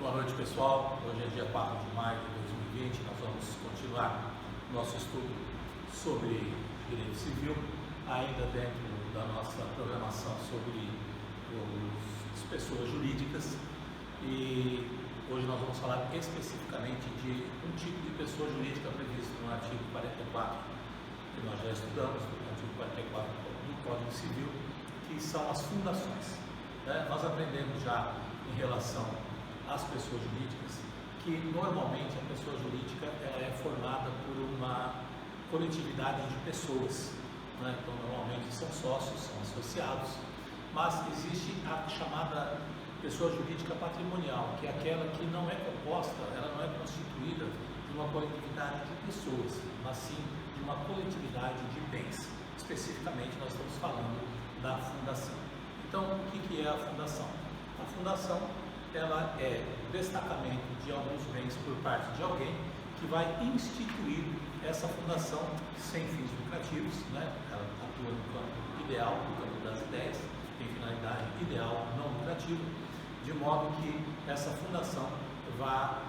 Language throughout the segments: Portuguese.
Boa noite, pessoal. Hoje é dia 4 de maio de 2020. Nós vamos continuar nosso estudo sobre direito civil, ainda dentro da nossa programação sobre as pessoas jurídicas. E hoje nós vamos falar especificamente de um tipo de pessoa jurídica previsto no artigo 44, que nós já estudamos, no artigo 44 do Código Civil, que são as fundações. Nós aprendemos já em relação às pessoas jurídicas que normalmente a pessoa jurídica ela é formada por uma coletividade de pessoas, Então normalmente são sócios, são associados, mas existe a chamada pessoa jurídica patrimonial, que é aquela que não é composta, ela não é constituída de uma coletividade de pessoas, mas sim de uma coletividade de bens. Especificamente nós estamos falando da fundação. Então, o que é a fundação? A fundação ela é o destacamento de alguns bens por parte de alguém que vai instituir essa fundação sem fins lucrativos, Ela atua no campo ideal, no campo das ideias, tem finalidade ideal, não lucrativa, de modo que essa fundação vá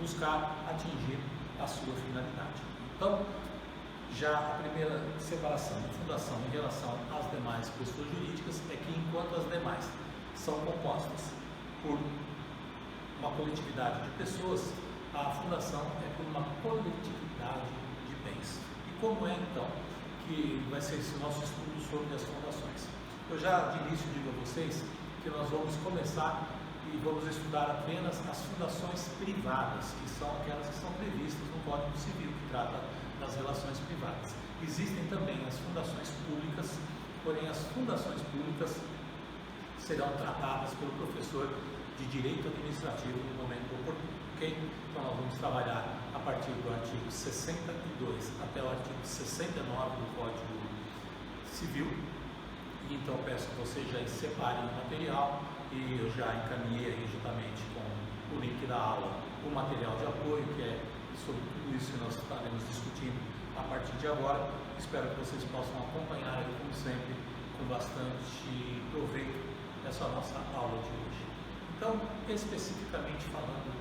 buscar atingir a sua finalidade. Então, já a primeira separação de fundação em relação às demais pessoas jurídicas é que, enquanto as demais são compostas por uma coletividade de pessoas, a fundação é por uma coletividade de bens. E como é, então, que vai ser esse nosso estudo sobre as fundações? Eu já de início digo a vocês que nós vamos começar e vamos estudar apenas as fundações privadas, que são aquelas que são previstas no Código Civil, que trata das relações privadas. Existem também as fundações públicas, porém as fundações públicas serão tratadas pelo professor de Direito Administrativo no momento oportuno, ok? Então nós vamos trabalhar a partir do artigo 62 até o artigo 69 do Código Civil. E então peço que vocês já separem o material e eu já encaminhei aí juntamente com o link da aula o material de apoio, que é sobre tudo isso que nós estaremos discutindo a partir de agora. Espero que vocês possam acompanhar, como sempre, com bastante proveito essa nossa aula de hoje. Então, especificamente falando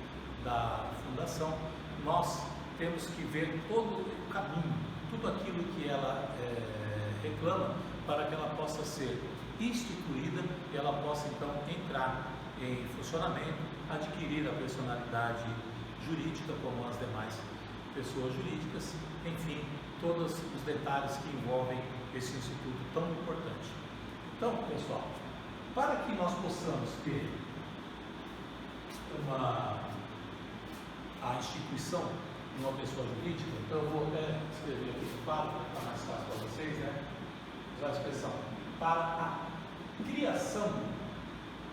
da fundação, nós temos que ver todo o caminho, tudo aquilo que ela reclama para que ela possa ser instituída e ela possa então entrar em funcionamento, adquirir a personalidade jurídica como as demais pessoas jurídicas, enfim, todos os detalhes que envolvem esse instituto tão importante. Então, pessoal, para que nós possamos ter a instituição de uma pessoa jurídica, então eu vou até escrever aqui no quadro para ficar mais fácil para vocês, usar a expressão para a criação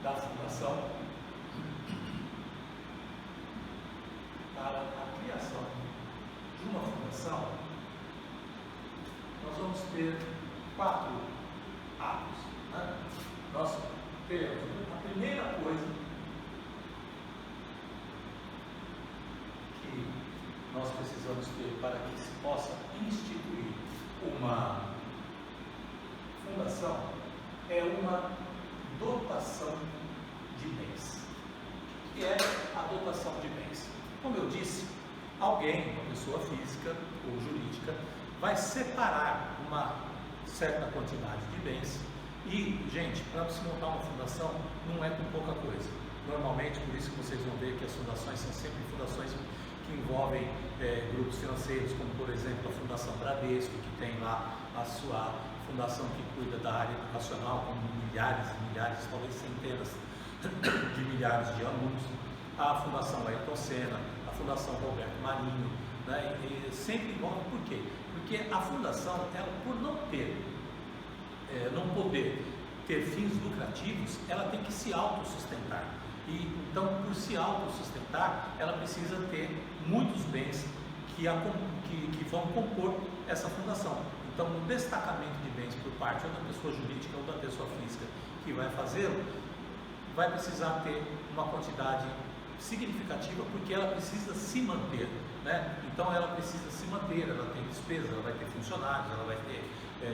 da fundação, para a criação de uma fundação, nós vamos ter 4 atos. Nós temos a primeira coisa que nós precisamos ter para que se possa instituir uma fundação é uma dotação de bens. O que é a dotação de bens? Como eu disse, alguém, uma pessoa física ou jurídica, vai separar uma certa quantidade de bens e, gente, para se montar uma fundação não é com pouca coisa. Normalmente, por isso que vocês vão ver que as fundações são sempre fundações que envolvem grupos financeiros, como por exemplo a Fundação Bradesco, que tem lá a sua fundação que cuida da área educacional, com milhares e milhares, talvez centenas de milhares de alunos, a Fundação Ayrton Senna, a Fundação Roberto Marinho, e sempre envolve. Por quê? Porque a fundação, ela, por não poder ter fins lucrativos, ela tem que se autossustentar. E então, por se autossustentar, ela precisa ter muitos bens que vão compor essa fundação. Então, o destacamento de bens por parte ou da pessoa jurídica ou da pessoa física que vai fazê-lo, vai precisar ter uma quantidade significativa, porque ela precisa se manter, Então, ela precisa se manter, ela tem despesas, ela vai ter funcionários, ela vai ter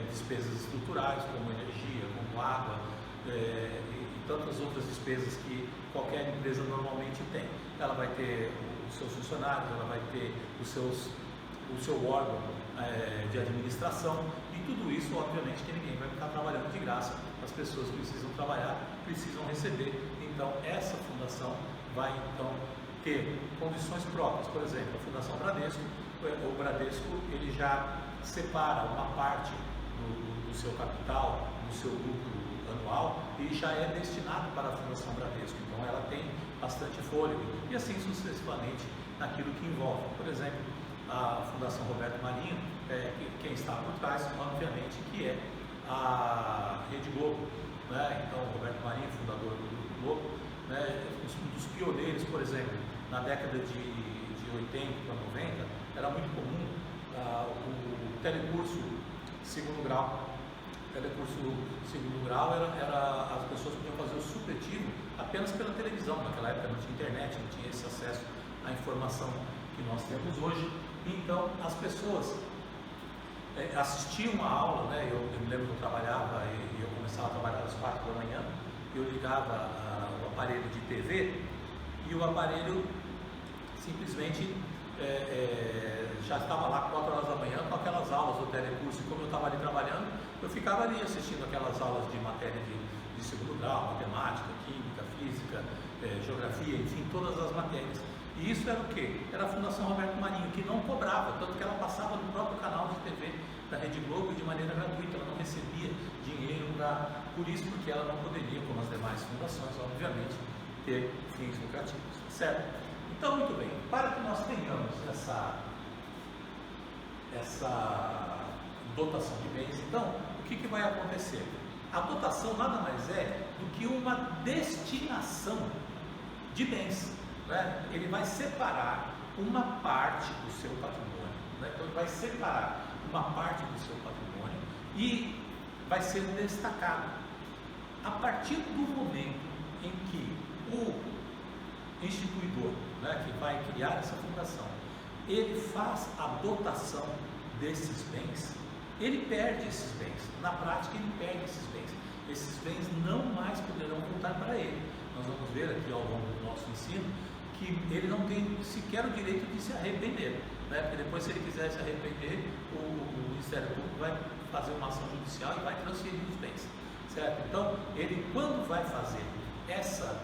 despesas estruturais, como energia, como água, e tantas outras despesas que qualquer empresa normalmente tem. Ela vai ter os seus funcionários, ela vai ter o seu órgão de administração, e tudo isso, obviamente, que ninguém vai ficar trabalhando de graça. As pessoas precisam trabalhar, precisam receber. Então, essa fundação vai então ter condições próprias. Por exemplo, a Fundação Bradesco, o Bradesco ele já separa uma parte do seu capital, do seu lucro anual, e já é destinado para a Fundação Bradesco. Então, ela tem bastante fôlego, e assim sucessivamente naquilo que envolve. Por exemplo, a Fundação Roberto Marinho, quem está por trás, obviamente, que é a Rede Globo, né? Então, o Roberto Marinho, fundador do Grupo Globo, né? Um dos pioneiros, por exemplo, na década de 80 para 90, era muito comum o telecurso segundo grau. O telecurso segundo grau as pessoas podiam fazer o supletivo apenas pela televisão. Naquela época não tinha internet, não tinha esse acesso à informação que nós temos hoje. Então, as pessoas assistiam a aula, né? Eu me lembro que eu trabalhava e eu começava a trabalhar às 4 da manhã, eu ligava o aparelho de TV e o aparelho simplesmente já estava lá 4 horas da manhã com aquelas aulas do telecurso, e como eu estava ali trabalhando, eu ficava ali assistindo aquelas aulas de matéria de segundo grau, matemática, química, física, geografia, enfim, todas as matérias. E isso era o quê? Era a Fundação Roberto Marinho, que não cobrava, tanto que ela passava no próprio canal de TV da Rede Globo de maneira gratuita, ela não recebia dinheiro por isso, porque ela não poderia, como as demais fundações, obviamente, ter fins lucrativos, certo? Então, muito bem, para que nós tenhamos essa dotação de bens, então, o que vai acontecer? A dotação nada mais é do que uma destinação de bens. Né? Ele vai separar uma parte do seu patrimônio, né? Então ele vai separar uma parte do seu patrimônio e vai ser destacado. A partir do momento em que o instituidor, né, que vai criar essa fundação, ele faz a dotação desses bens, ele perde esses bens. Na prática, ele perde esses bens. Esses bens não mais poderão voltar para ele. Nós vamos ver aqui ao longo do nosso ensino que ele não tem sequer o direito de se arrepender, né? Porque depois, se ele quiser se arrepender, o Ministério Público vai fazer uma ação judicial e vai transferir os bens, certo? Então, ele, quando vai fazer essa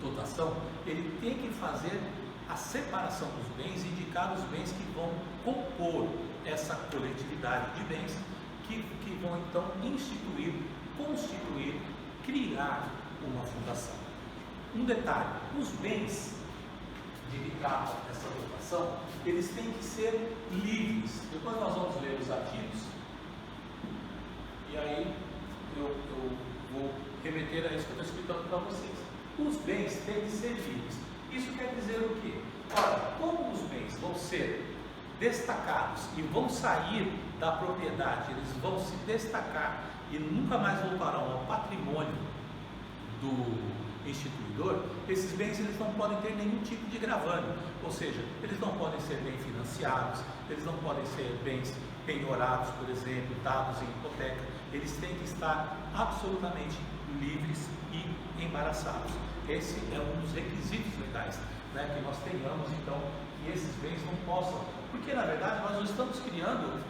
dotação, ele tem que fazer a separação dos bens, indicar os bens que vão compor essa coletividade de bens, que vão então constituir, criar uma fundação. Um detalhe: os bens dedicados a essa dotação, eles têm que ser livres. Depois nós vamos ler os artigos, e aí eu vou remeter a isso que eu estou explicando para vocês. Os bens têm que ser livres. Isso quer dizer o quê? Ora, como os bens vão ser destacados e vão sair da propriedade, eles vão se destacar e nunca mais voltarão ao patrimônio do instituidor, esses bens eles não podem ter nenhum tipo de gravame, ou seja, eles não podem ser bem financiados, eles não podem ser bens penhorados, por exemplo, dados em hipoteca, eles têm que estar absolutamente livres e embaraçados. Esse é um dos requisitos legais, né, que nós tenhamos, então, que esses bens não possam, porque na verdade nós não estamos criando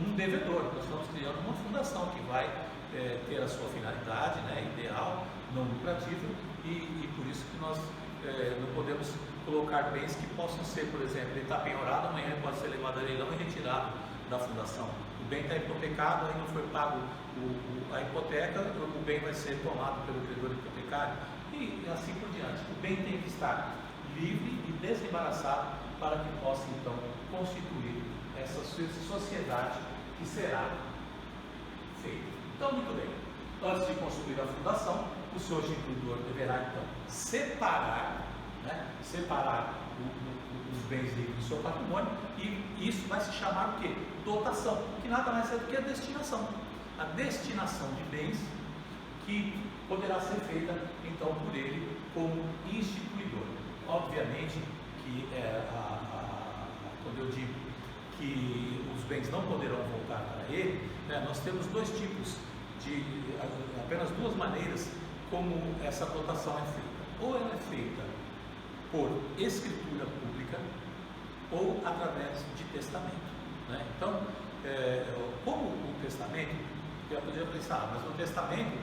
um devedor, nós estamos criando uma fundação que vai ter a sua finalidade, né, ideal, não lucrativa, e por isso que nós não podemos colocar bens que possam ser, por exemplo, ele está penhorado, amanhã ele pode ser levado a leilão e retirado da fundação. O bem está hipotecado, aí não foi pago a hipoteca, o bem vai ser tomado pelo credor hipotecário, e assim por diante. O bem tem que estar livre e desembaraçado para que possa então constituir essa sociedade que será feita. Então, muito bem, antes de construir a fundação, o seu instituidor deverá então separar os bens livres do seu patrimônio, e isso vai se chamar o quê? Dotação, que nada mais é do que a destinação. A destinação de bens que poderá ser feita então por ele como instituidor. Obviamente que quando eu digo que os bens não poderão voltar para ele, né, nós temos dois tipos de. apenas duas maneiras como essa dotação é feita. Ou ela é feita por escritura pública ou através de testamento, né? Então, como o testamento, eu poderia pensar, mas o testamento,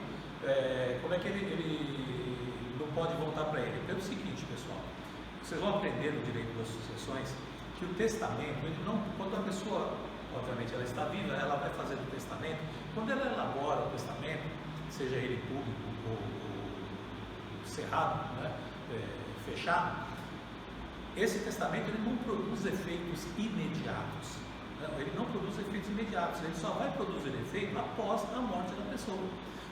como é que ele não pode voltar para ele? Pelo seguinte, pessoal, vocês vão aprender no direito das sucessões que o testamento, ele não, quando a pessoa, obviamente, ela está viva, ela vai fazer o testamento. Quando ela elabora o testamento, seja ele público ou cerrado, né, fechado, esse testamento ele não produz efeitos imediatos. Né? Ele não produz efeitos imediatos, ele só vai produzir efeito após a morte da pessoa.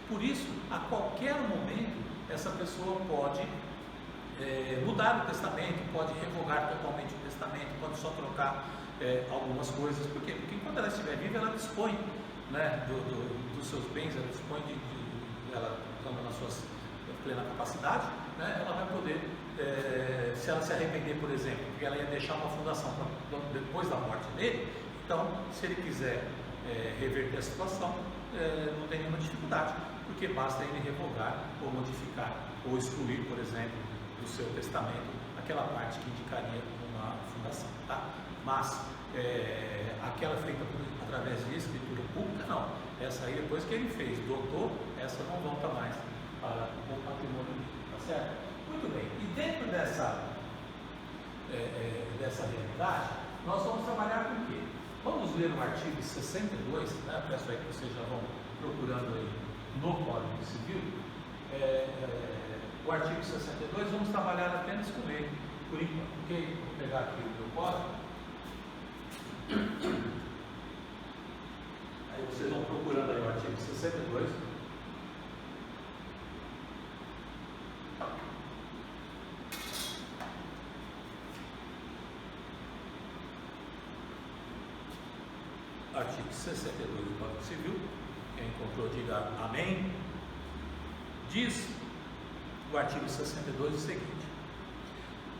Por isso, a qualquer momento, essa pessoa pode mudar o testamento, pode revogar totalmente o testamento, pode só trocar algumas coisas, porque enquanto ela estiver viva, ela dispõe, né, dos seus bens, ela dispõe ela estando na sua plena capacidade, né, ela vai poder, se ela se arrepender, por exemplo, porque ela ia deixar uma fundação depois da morte dele, então, se ele quiser reverter a situação, não tem nenhuma dificuldade, porque basta ele revogar ou modificar ou excluir, por exemplo, do seu testamento aquela parte que indicaria uma fundação, tá? Mas aquela feita através de escritura pública, não. Essa aí, depois que ele fez, dotou, essa não volta mais para o patrimônio dele, tá certo? Muito bem, e dentro dessa realidade, nós vamos trabalhar com o quê? Vamos ler o artigo 62, né? Peço aí que vocês já vão procurando aí no Código Civil. O artigo 62, vamos trabalhar apenas com ele, por enquanto, ok? Vou pegar aqui o meu código. Aí vocês vão procurando aí o artigo 62. Artigo 62 do Código Civil. Quem encontrou, diga amém. Diz o artigo 62 o seguinte: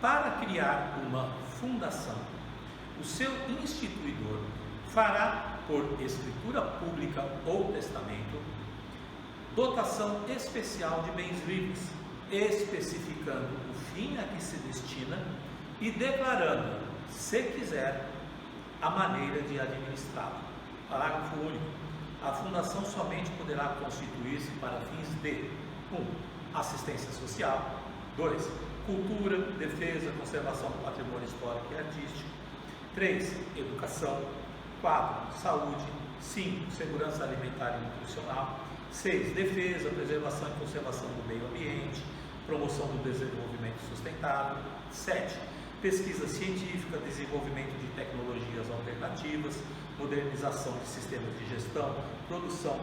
para criar uma fundação, o seu instituidor fará, por escritura pública ou testamento, dotação especial de bens livres, especificando o fim a que se destina e declarando, se quiser, a maneira de administrá-lo. Parágrafo único. A fundação somente poderá constituir-se para fins de 1. Assistência social. 2. Cultura, defesa, conservação do patrimônio histórico e artístico. 3. Educação. 4. Saúde. 5. Segurança alimentar e nutricional. 6. Defesa, preservação e conservação do meio ambiente, promoção do desenvolvimento sustentável. 7. Pesquisa científica, desenvolvimento de tecnologias alternativas, modernização de sistemas de gestão, produção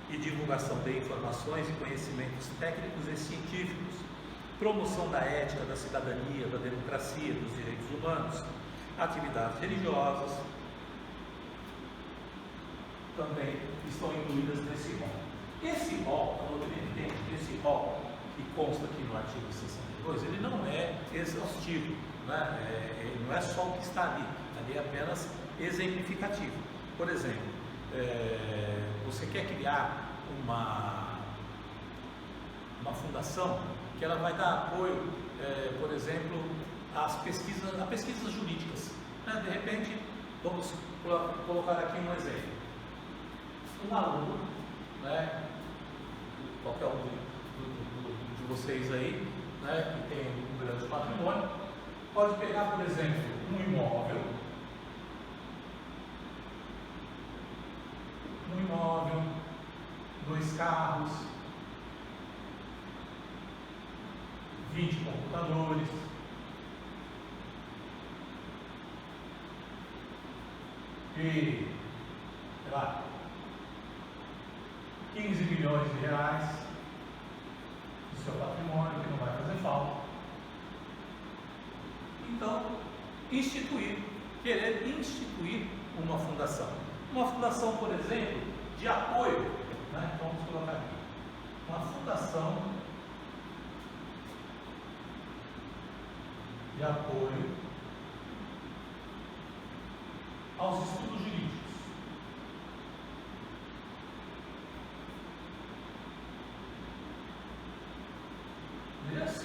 e divulgação de informações e conhecimentos técnicos e científicos, promoção da ética, da cidadania, da democracia, dos direitos humanos, atividades religiosas, também estão incluídas nesse rol. Esse rol, esse rol que consta aqui no artigo 62, ele não é exaustivo, né? Ele não é só o que está ali é apenas exemplificativo. Por exemplo, você quer criar uma fundação que ela vai dar apoio, por exemplo, às pesquisas jurídicas, né? De repente, vamos colocar aqui um exemplo. Um aluno, né, qualquer um de vocês aí, né, que tem um grande patrimônio, pode pegar, por exemplo, um imóvel, 2 carros, 20 computadores, e, sei lá, 15 milhões de reais do seu patrimônio, que não vai fazer falta. Então, querer instituir uma fundação. Uma fundação, por exemplo, de apoio, né? Então, vamos colocar aqui, uma fundação de apoio aos estudos jurídicos.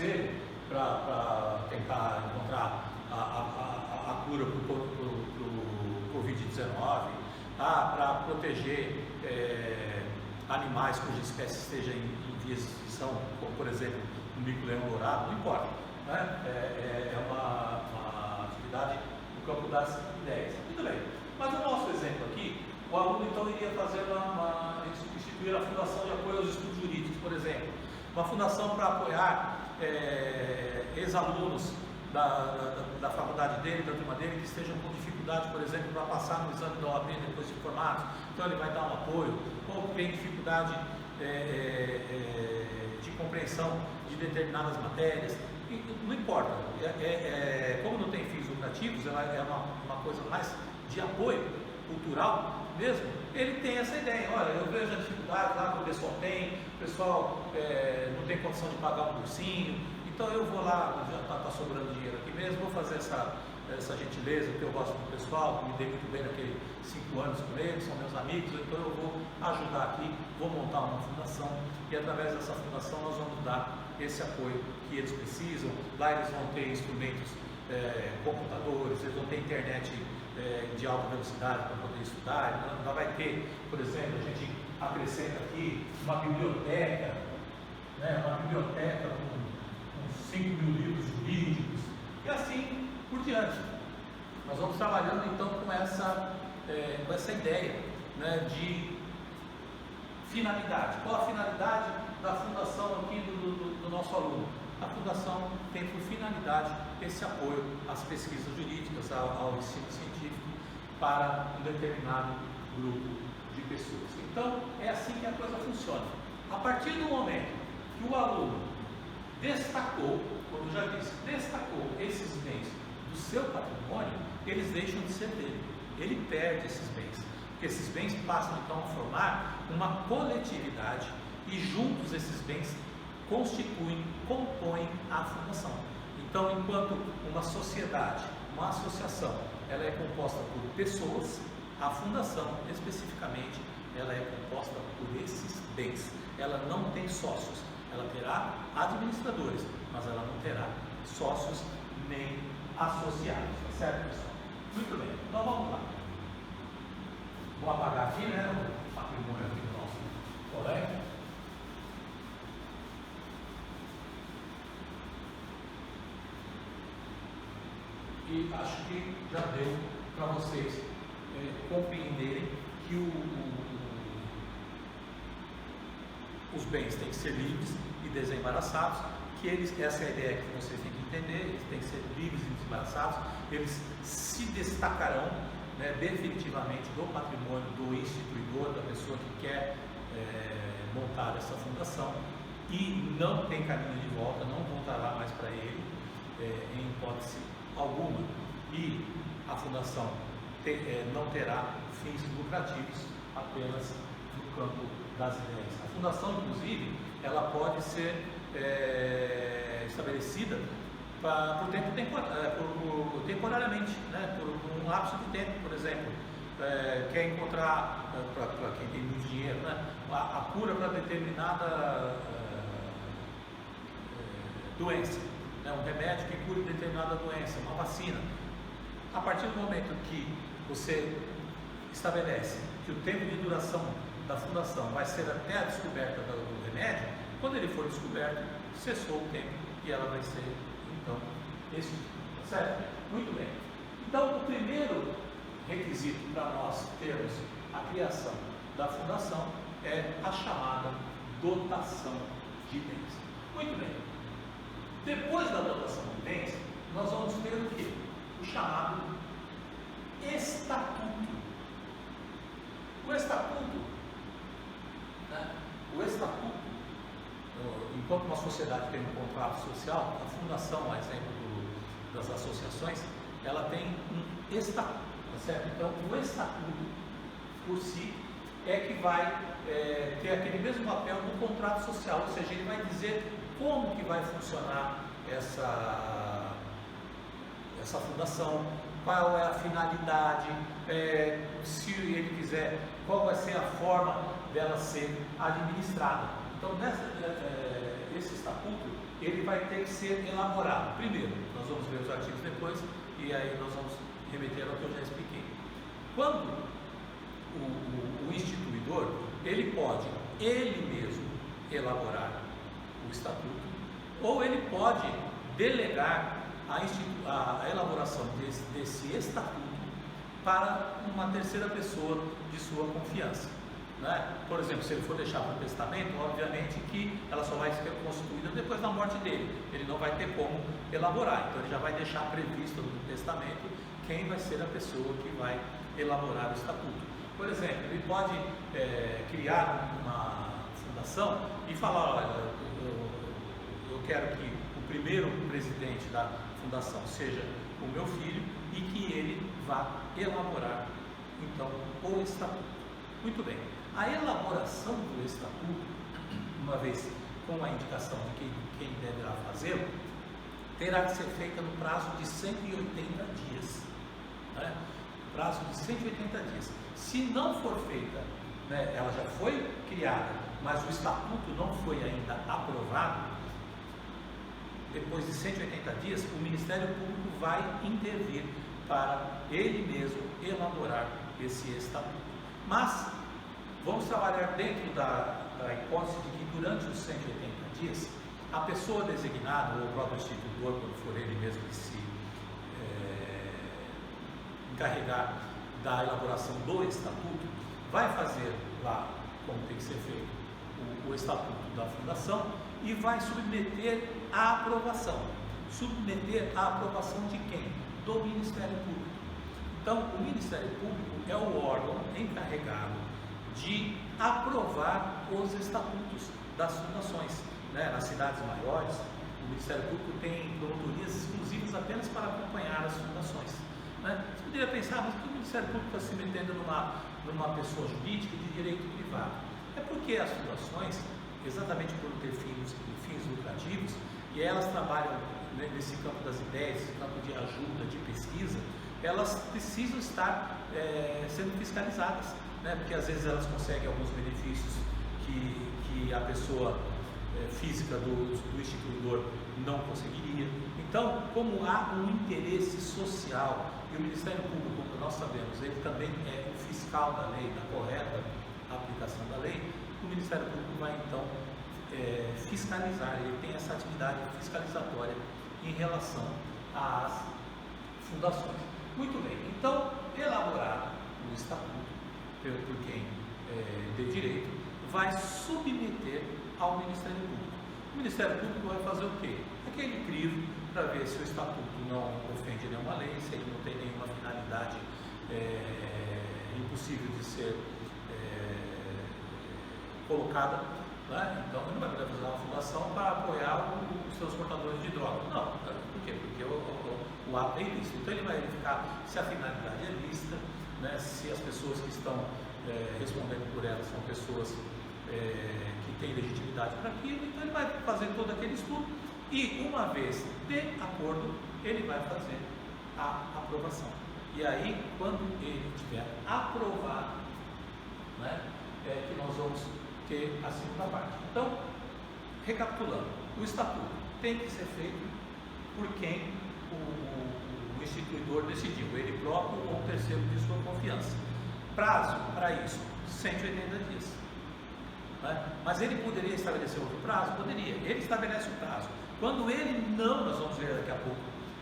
conselho para tentar encontrar a cura para o Covid-19, para proteger animais cuja espécie esteja em vias de extinção, como por exemplo o mico-leão dourado, não importa, né? É uma atividade no campo das ideias. Muito bem, mas o nosso exemplo aqui, o aluno então iria fazer instituir a Fundação de Apoio aos Estudos Jurídicos, por exemplo, uma fundação para apoiar ex-alunos da faculdade dele, da turma dele, que estejam com dificuldade, por exemplo, para passar no exame da OAB depois de formados, então ele vai dar um apoio, ou tem dificuldade de compreensão de determinadas matérias, não importa, como não tem fins lucrativos, ela é uma coisa mais de apoio cultural mesmo, ele tem essa ideia, olha, eu vejo a dificuldade lá que o pessoal tem, o pessoal não tem condição de pagar um cursinho, então eu vou lá, já está sobrando dinheiro aqui mesmo, vou fazer essa gentileza, porque eu gosto do pessoal, me dei muito bem naqueles 5 anos com eles, são meus amigos, então eu vou ajudar aqui, vou montar uma fundação e através dessa fundação nós vamos dar esse apoio que eles precisam. Lá eles vão ter instrumentos, computadores, eles vão ter internet de alta velocidade para poder estudar, ela vai ter, por exemplo, a gente acrescenta aqui uma biblioteca, né, com 5 mil livros jurídicos e assim por diante. Nós vamos trabalhando então com essa ideia, né, de finalidade. Qual a finalidade da fundação aqui do nosso aluno? A fundação tem por finalidade esse apoio às pesquisas jurídicas, ao ensino científico para um determinado grupo de pessoas. Então é assim que a coisa funciona. A partir do momento que o aluno destacou, como eu já disse, destacou esses bens do seu patrimônio, eles deixam de ser dele, ele perde esses bens, porque esses bens passam então a formar uma coletividade e juntos esses bens compõem a fundação. Então, enquanto uma sociedade, uma associação, ela é composta por pessoas, a fundação especificamente, ela é composta por esses bens. Ela não tem sócios, ela terá administradores, mas ela não terá sócios nem associados, tá certo, pessoal? Muito bem, então vamos lá. Vou apagar aqui, né, o patrimônio aqui do nosso colega. E acho que já deu para vocês compreenderem que os bens têm que ser livres e desembaraçados, que essa é a ideia que vocês têm que entender, eles têm que ser livres e desembaraçados, eles se destacarão, né, definitivamente do patrimônio do instituidor, da pessoa que quer montar essa fundação, e não tem caminho de volta, não voltará mais para ele em hipótese alguma, e a fundação não terá fins lucrativos apenas no campo das ideias. A fundação, inclusive, ela pode ser estabelecida temporariamente, né, por um lapso de tempo, por exemplo. Quer encontrar, para quem tem muito dinheiro, né, a cura para determinada doença, né, um remédio que cure determinada doença, uma vacina. A partir do momento que você estabelece que o tempo de duração da fundação vai ser até a descoberta do remédio, quando ele for descoberto, cessou o tempo e ela vai ser, então, esse, certo? Muito bem. Então, o primeiro requisito para nós termos a criação da fundação é a chamada dotação de bens. Muito bem. Depois da dotação de bens, nós vamos ter o quê? O chamado estatuto. O estatuto, né? O estatuto, enquanto uma sociedade tem um contrato social, a fundação, a exemplo das associações, ela tem um estatuto, tá certo? Então, o estatuto por si é que vai ter aquele mesmo papel no contrato social, ou seja, ele vai dizer como que vai funcionar essa fundação, qual é a finalidade, se ele quiser, qual vai ser a forma dela ser administrada. Então, esse estatuto, ele vai ter que ser elaborado. Primeiro, nós vamos ver os artigos depois, e aí nós vamos remeter ao que eu já expliquei. Quando o instituidor, ele pode, ele mesmo, elaborar o estatuto, ou ele pode delegar a elaboração desse estatuto para uma terceira pessoa de sua confiança, né? Por exemplo, se ele for deixar para o testamento, obviamente que ela só vai ser constituída depois da morte dele, ele não vai ter como elaborar, então ele já vai deixar previsto no testamento quem vai ser a pessoa que vai elaborar o estatuto. Por exemplo, ele pode criar uma fundação e falar, olha, eu quero que o primeiro presidente da fundação seja o meu filho e que ele vá elaborar, então, o estatuto. Muito bem, a elaboração do estatuto, uma vez com a indicação de quem deverá fazê-lo, terá que ser feita no prazo de 180 dias, né? Prazo de 180 dias. Se não for feita, né, ela já foi criada, mas o estatuto não foi ainda aprovado, depois de 180 dias, o Ministério Público vai intervir para ele mesmo elaborar esse estatuto. Mas vamos trabalhar dentro da hipótese de que durante os 180 dias, a pessoa designada, ou o próprio instituidor, quando for ele mesmo que se encarregar da elaboração do estatuto, vai fazer lá, como tem que ser feito, o estatuto da fundação e vai submeter à aprovação. Submeter à aprovação de quem? Do Ministério Público. Então, o Ministério Público é o órgão encarregado de aprovar os estatutos das fundações, né? Nas cidades maiores, o Ministério Público tem promotorias exclusivas apenas para acompanhar as fundações, né? Você poderia pensar, mas por que o Ministério Público está se metendo numa pessoa jurídica de direito privado? É porque as fundações, exatamente por ter fins lucrativos, e elas trabalham, né, nesse campo das ideias, nesse campo de ajuda, de pesquisa, elas precisam estar sendo fiscalizadas, né? Porque às vezes elas conseguem alguns benefícios que a pessoa física do instituidor não conseguiria. Então, como há um interesse social, e o Ministério Público, como nós sabemos, ele também é o fiscal da lei, da correta aplicação da lei, o Ministério Público vai então fiscalizar, ele tem essa atividade fiscalizatória em relação às fundações. Muito bem, então, elaborar o estatuto por quem de direito vai submeter ao Ministério Público. O Ministério Público vai fazer o quê? Aquele crivo para ver se o estatuto não ofende nenhuma lei, se ele não tem nenhuma finalidade impossível de ser colocada, né? Então ele não vai poder fazer uma fundação para apoiar os seus portadores de droga. Não, por quê? Porque o ato é ilícito. Então ele vai verificar se a finalidade é lícita, né? Se as pessoas que estão respondendo por ela são pessoas que têm legitimidade para aquilo. Então ele vai fazer todo aquele estudo e, uma vez de acordo, ele vai fazer a aprovação. E aí, quando ele tiver aprovado, né, que nós vamos ter a segunda parte. Então, recapitulando, o estatuto tem que ser feito por quem o instituidor decidiu, ele próprio ou um terceiro de sua confiança. Prazo para isso, 180 dias. Né? Mas ele poderia estabelecer outro prazo? Poderia. Ele estabelece o prazo. Quando ele não, nós vamos ver daqui a pouco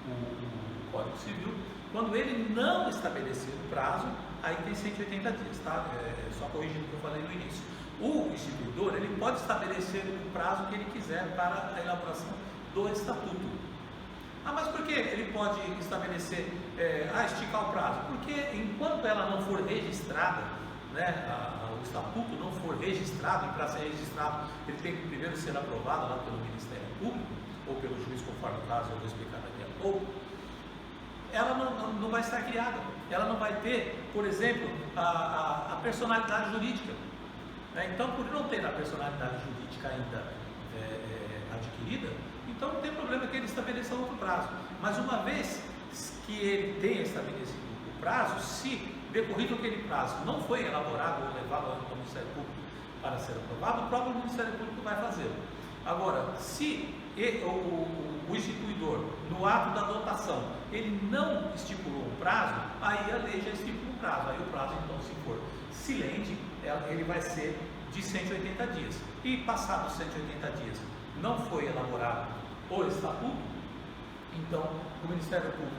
o Código Civil, quando ele não estabelecer o prazo, aí tem 180 dias, tá? Só corrigindo o que eu falei no início. O instituidor, ele pode estabelecer o prazo que ele quiser para a elaboração do estatuto. Ah, mas por que ele pode estabelecer, esticar o prazo? Porque enquanto ela não for registrada, né, o estatuto não for registrado, e para ser registrado ele tem que primeiro ser aprovado lá pelo Ministério Público, ou pelo juiz, conforme o caso eu vou explicar daqui a pouco, ela não vai estar criada, ela não vai ter, por exemplo, a personalidade jurídica. Então, por não ter a personalidade jurídica ainda adquirida, então não tem problema que ele estabeleça outro prazo. Mas uma vez que ele tenha estabelecido o prazo, se decorrido aquele prazo não foi elaborado ou levado ao Ministério Público para ser aprovado, o próprio Ministério Público vai fazer. Agora, se o instituidor, no ato da dotação, ele não estipulou um prazo, aí a lei já estipula um prazo. Aí o prazo, então, se for silente, ele vai ser de 180 dias. E passados 180 dias não foi elaborado o estatuto, então o Ministério Público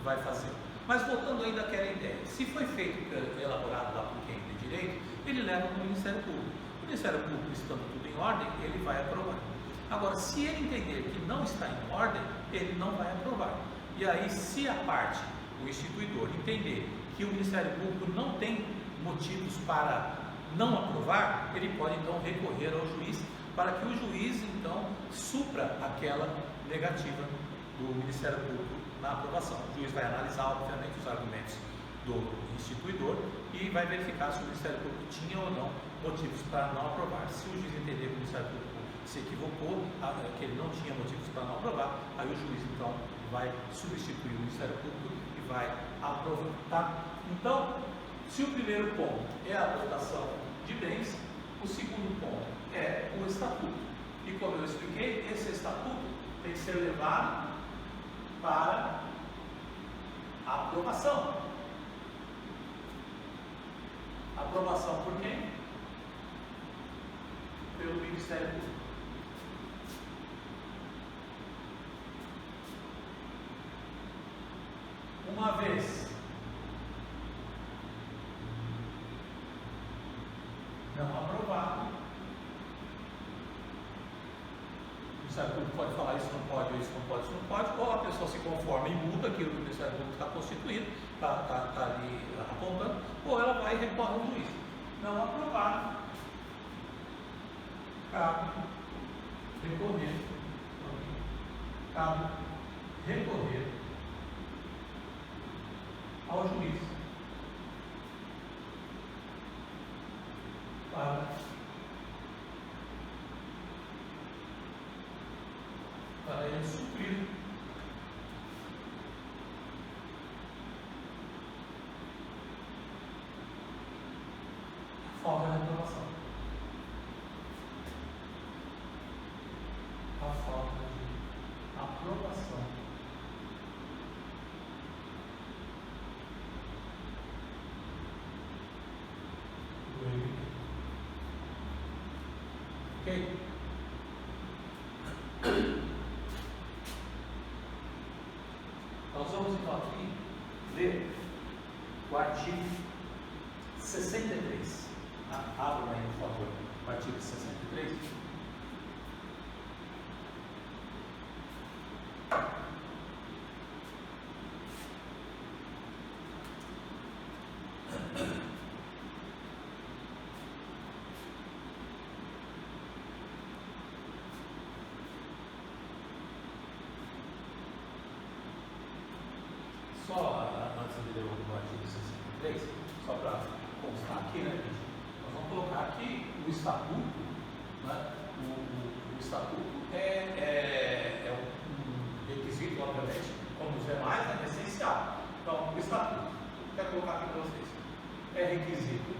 vai fazer. Mas voltando ainda àquela ideia, se foi feito, elaborado lá por quem tem direito, ele leva para o Ministério Público. O Ministério Público, estando tudo em ordem, ele vai aprovar. Agora, se ele entender que não está em ordem, ele não vai aprovar. E aí, se a parte, o instituidor, entender que o Ministério Público não tem motivos para não aprovar, ele pode então recorrer ao juiz, para que o juiz então supra aquela negativa do Ministério Público na aprovação. O juiz vai analisar, obviamente, os argumentos do instituidor e vai verificar se o Ministério Público tinha ou não motivos para não aprovar. Se o juiz entender que o Ministério Público se equivocou, que ele não tinha motivos para não aprovar, aí o juiz então vai substituir o Ministério Público e vai aprovar. Tá? Então, se o primeiro ponto é a dotação de bens, o segundo ponto é o estatuto. E como eu expliquei, esse estatuto tem que ser levado para a aprovação. Aprovação por quem? Pelo Ministério Público. Uma vez não aprovado, o Ministério Público pode falar isso não pode, ou isso não pode, isso não pode, ou a pessoa se conforma e muda aquilo que o Ministério Público está constituído, está ali apontando, ou ela vai e recorre ao juiz. Não aprovado, cabe recorrer ao juiz para ele suprir a falta de aprovação. A falta de aprovação do emitente. Ok? Nós vamos então aqui ler o artigo 63. Abra aí, por favor, o artigo 63. Só antes de ler o artigo 63, só para constar aqui, né, gente? Nós vamos colocar aqui o estatuto, né? O estatuto é um requisito, obviamente, como os demais, é essencial. Então, o estatuto, quero colocar aqui para vocês, é requisito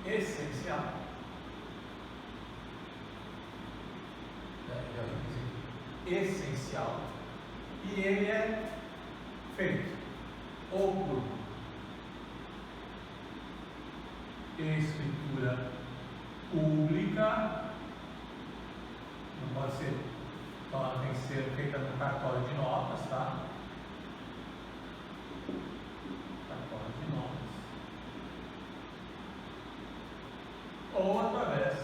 essencial. Essencial, e ele é feito ou por escritura pública, não pode ser, então ela tem que ser feita no cartório de notas, tá? Cartório de notas, ou através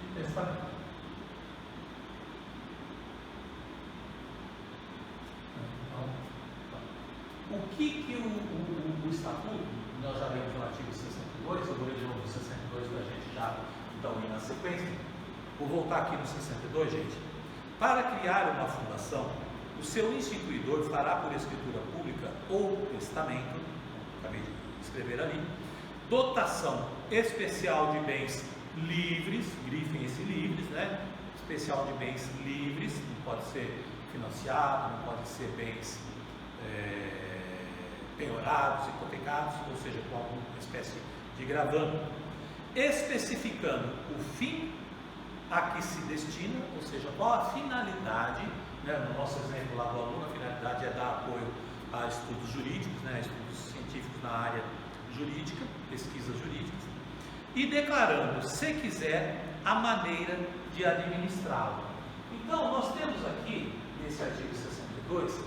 de testamento. O que o estatuto, nós já lemos no artigo 62, eu vou ler de novo o 62 para a gente já então ir na sequência. Vou voltar aqui no 62, gente. Para criar uma fundação, o seu instituidor fará por escritura pública ou testamento, acabei de escrever ali, dotação especial de bens livres, grifem esse livres, né? Especial de bens livres, não pode ser financiado, não pode ser bens penhorados, hipotecados, ou seja, com alguma espécie de gravame, especificando o fim a que se destina, ou seja, qual a finalidade, né? No nosso exemplo lá do aluno, a finalidade é dar apoio a estudos jurídicos, né? Estudos científicos na área jurídica, pesquisas jurídicas, e declarando, se quiser, a maneira de administrá-lo. Então, nós temos aqui, nesse artigo 62,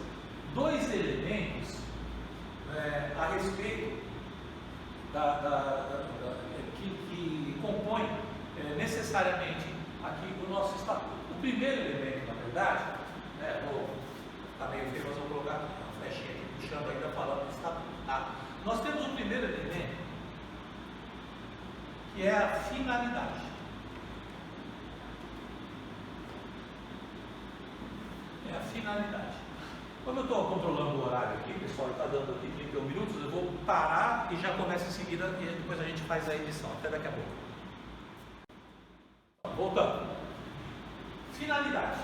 dois elementos a respeito que compõem necessariamente aqui o nosso estatuto. O primeiro elemento, na verdade, está meio feio, mas vou colocar aqui uma flechinha aqui puxando ainda falando do estatuto. Tá? Nós temos o primeiro elemento, que é a finalidade. É a finalidade. Como eu estou controlando o horário aqui, pessoal, está dando aqui 31 minutos, eu vou parar e já começo em seguida e depois a gente faz a edição. Até daqui a pouco. Voltando. Finalidade.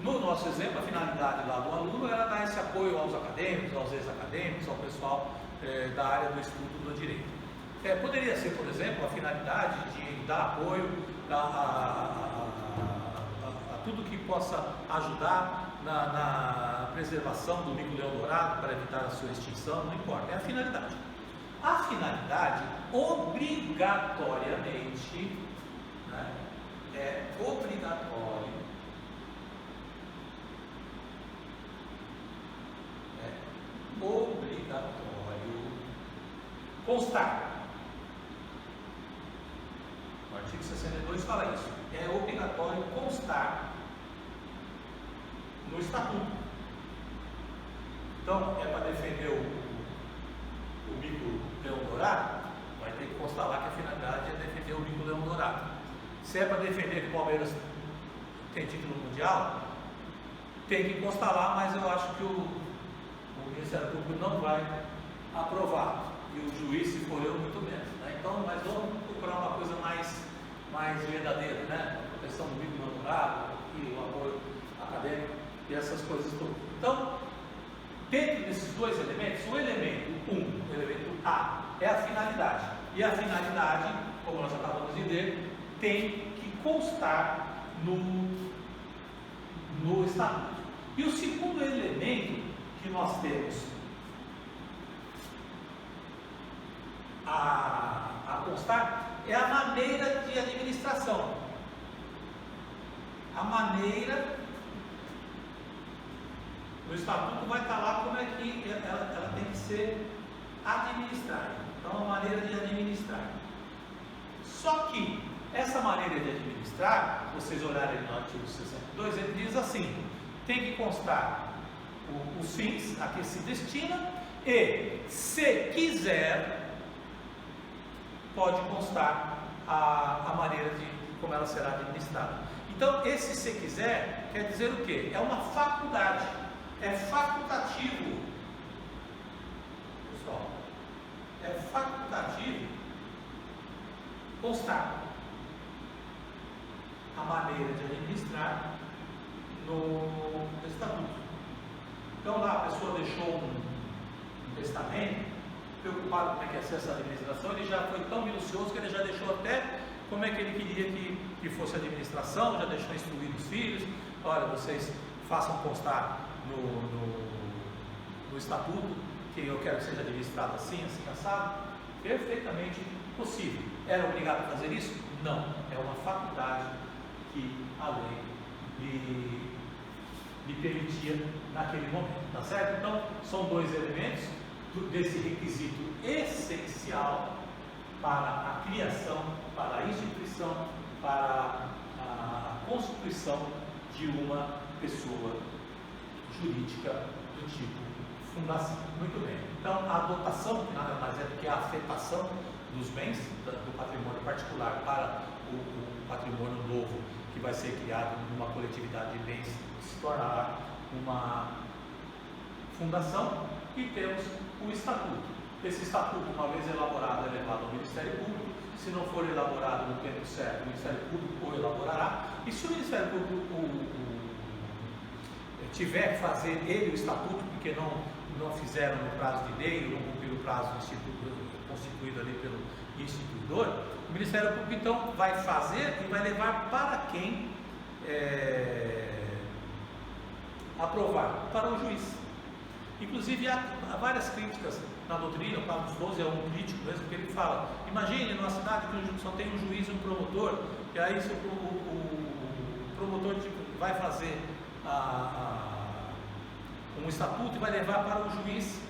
No nosso exemplo, a finalidade lá do aluno era dar esse apoio aos acadêmicos, aos ex-acadêmicos, ao pessoal da área do estudo do direito. Poderia ser, por exemplo, a finalidade de dar apoio a tudo que possa ajudar na preservação do mico-leão dourado para evitar a sua extinção, não importa, é a finalidade. A finalidade, obrigatoriamente, né, é obrigatório, constar. O artigo 62 fala isso. É obrigatório constar no estatuto. Então, é para defender o mico-leão dourado, vai ter que constar lá que a finalidade é defender o mico-leão dourado. Se é para defender que o Palmeiras tem título mundial, tem que constar lá, mas eu acho que o Ministério Público não vai aprovar. E o juiz, se for eu, muito menos. Né? Então, mas vamos procurar uma coisa mais verdadeira, né? A proteção do mico-leão dourado, e o apoio acadêmico e essas coisas todas. Então, dentro desses dois elementos, o elemento o elemento A, é a finalidade. E a finalidade, como nós acabamos de ver, tem que constar no estatuto. E o segundo elemento que nós temos a constar é a maneira de administração. A maneira no estatuto vai estar lá como é que ela tem que ser administrada. Então, a maneira de administrar. Só que essa maneira de administrar, vocês olharem no artigo 62, ele diz assim: tem que constar os fins a que se destina e, se quiser, pode constar a maneira de como ela será administrada. Então, esse "se quiser" quer dizer o quê? É uma faculdade, é facultativo, pessoal, é facultativo constar a maneira de administrar no estatuto. Então, lá a pessoa deixou um testamento, preocupado como é que ia ser essa administração, ele já foi tão minucioso que ele já deixou até como é que ele queria que fosse a administração, já deixou instruído os filhos: olha, vocês façam constar no estatuto que eu quero que seja administrado assim, assim, assado. Perfeitamente possível. Era obrigado a fazer isso? Não, é uma faculdade que a lei lhe permitia naquele momento, tá certo? Então, são dois elementos desse requisito essencial para a criação, para a instituição, para a constituição de uma pessoa jurídica do tipo fundação. Muito bem. Então, a dotação, que nada mais é do que a afetação dos bens do patrimônio particular para o patrimônio novo que vai ser criado numa coletividade de bens, se tornará uma fundação. E temos o estatuto. Esse estatuto, uma vez elaborado, é levado ao Ministério Público. Se não for elaborado no tempo certo, o Ministério Público o elaborará. E se o Ministério Público tiver que fazer ele o estatuto, porque não fizeram no prazo de lei, ou não cumpriram o prazo constituído ali pelo instituidor, o Ministério Público então vai fazer e vai levar para quem aprovar, para o juiz. Inclusive há várias críticas na doutrina. O Pablo Flores é um crítico mesmo, porque ele fala: imagine numa cidade que só tem um juiz e um promotor, e aí se o promotor vai fazer um estatuto e vai levar para o juiz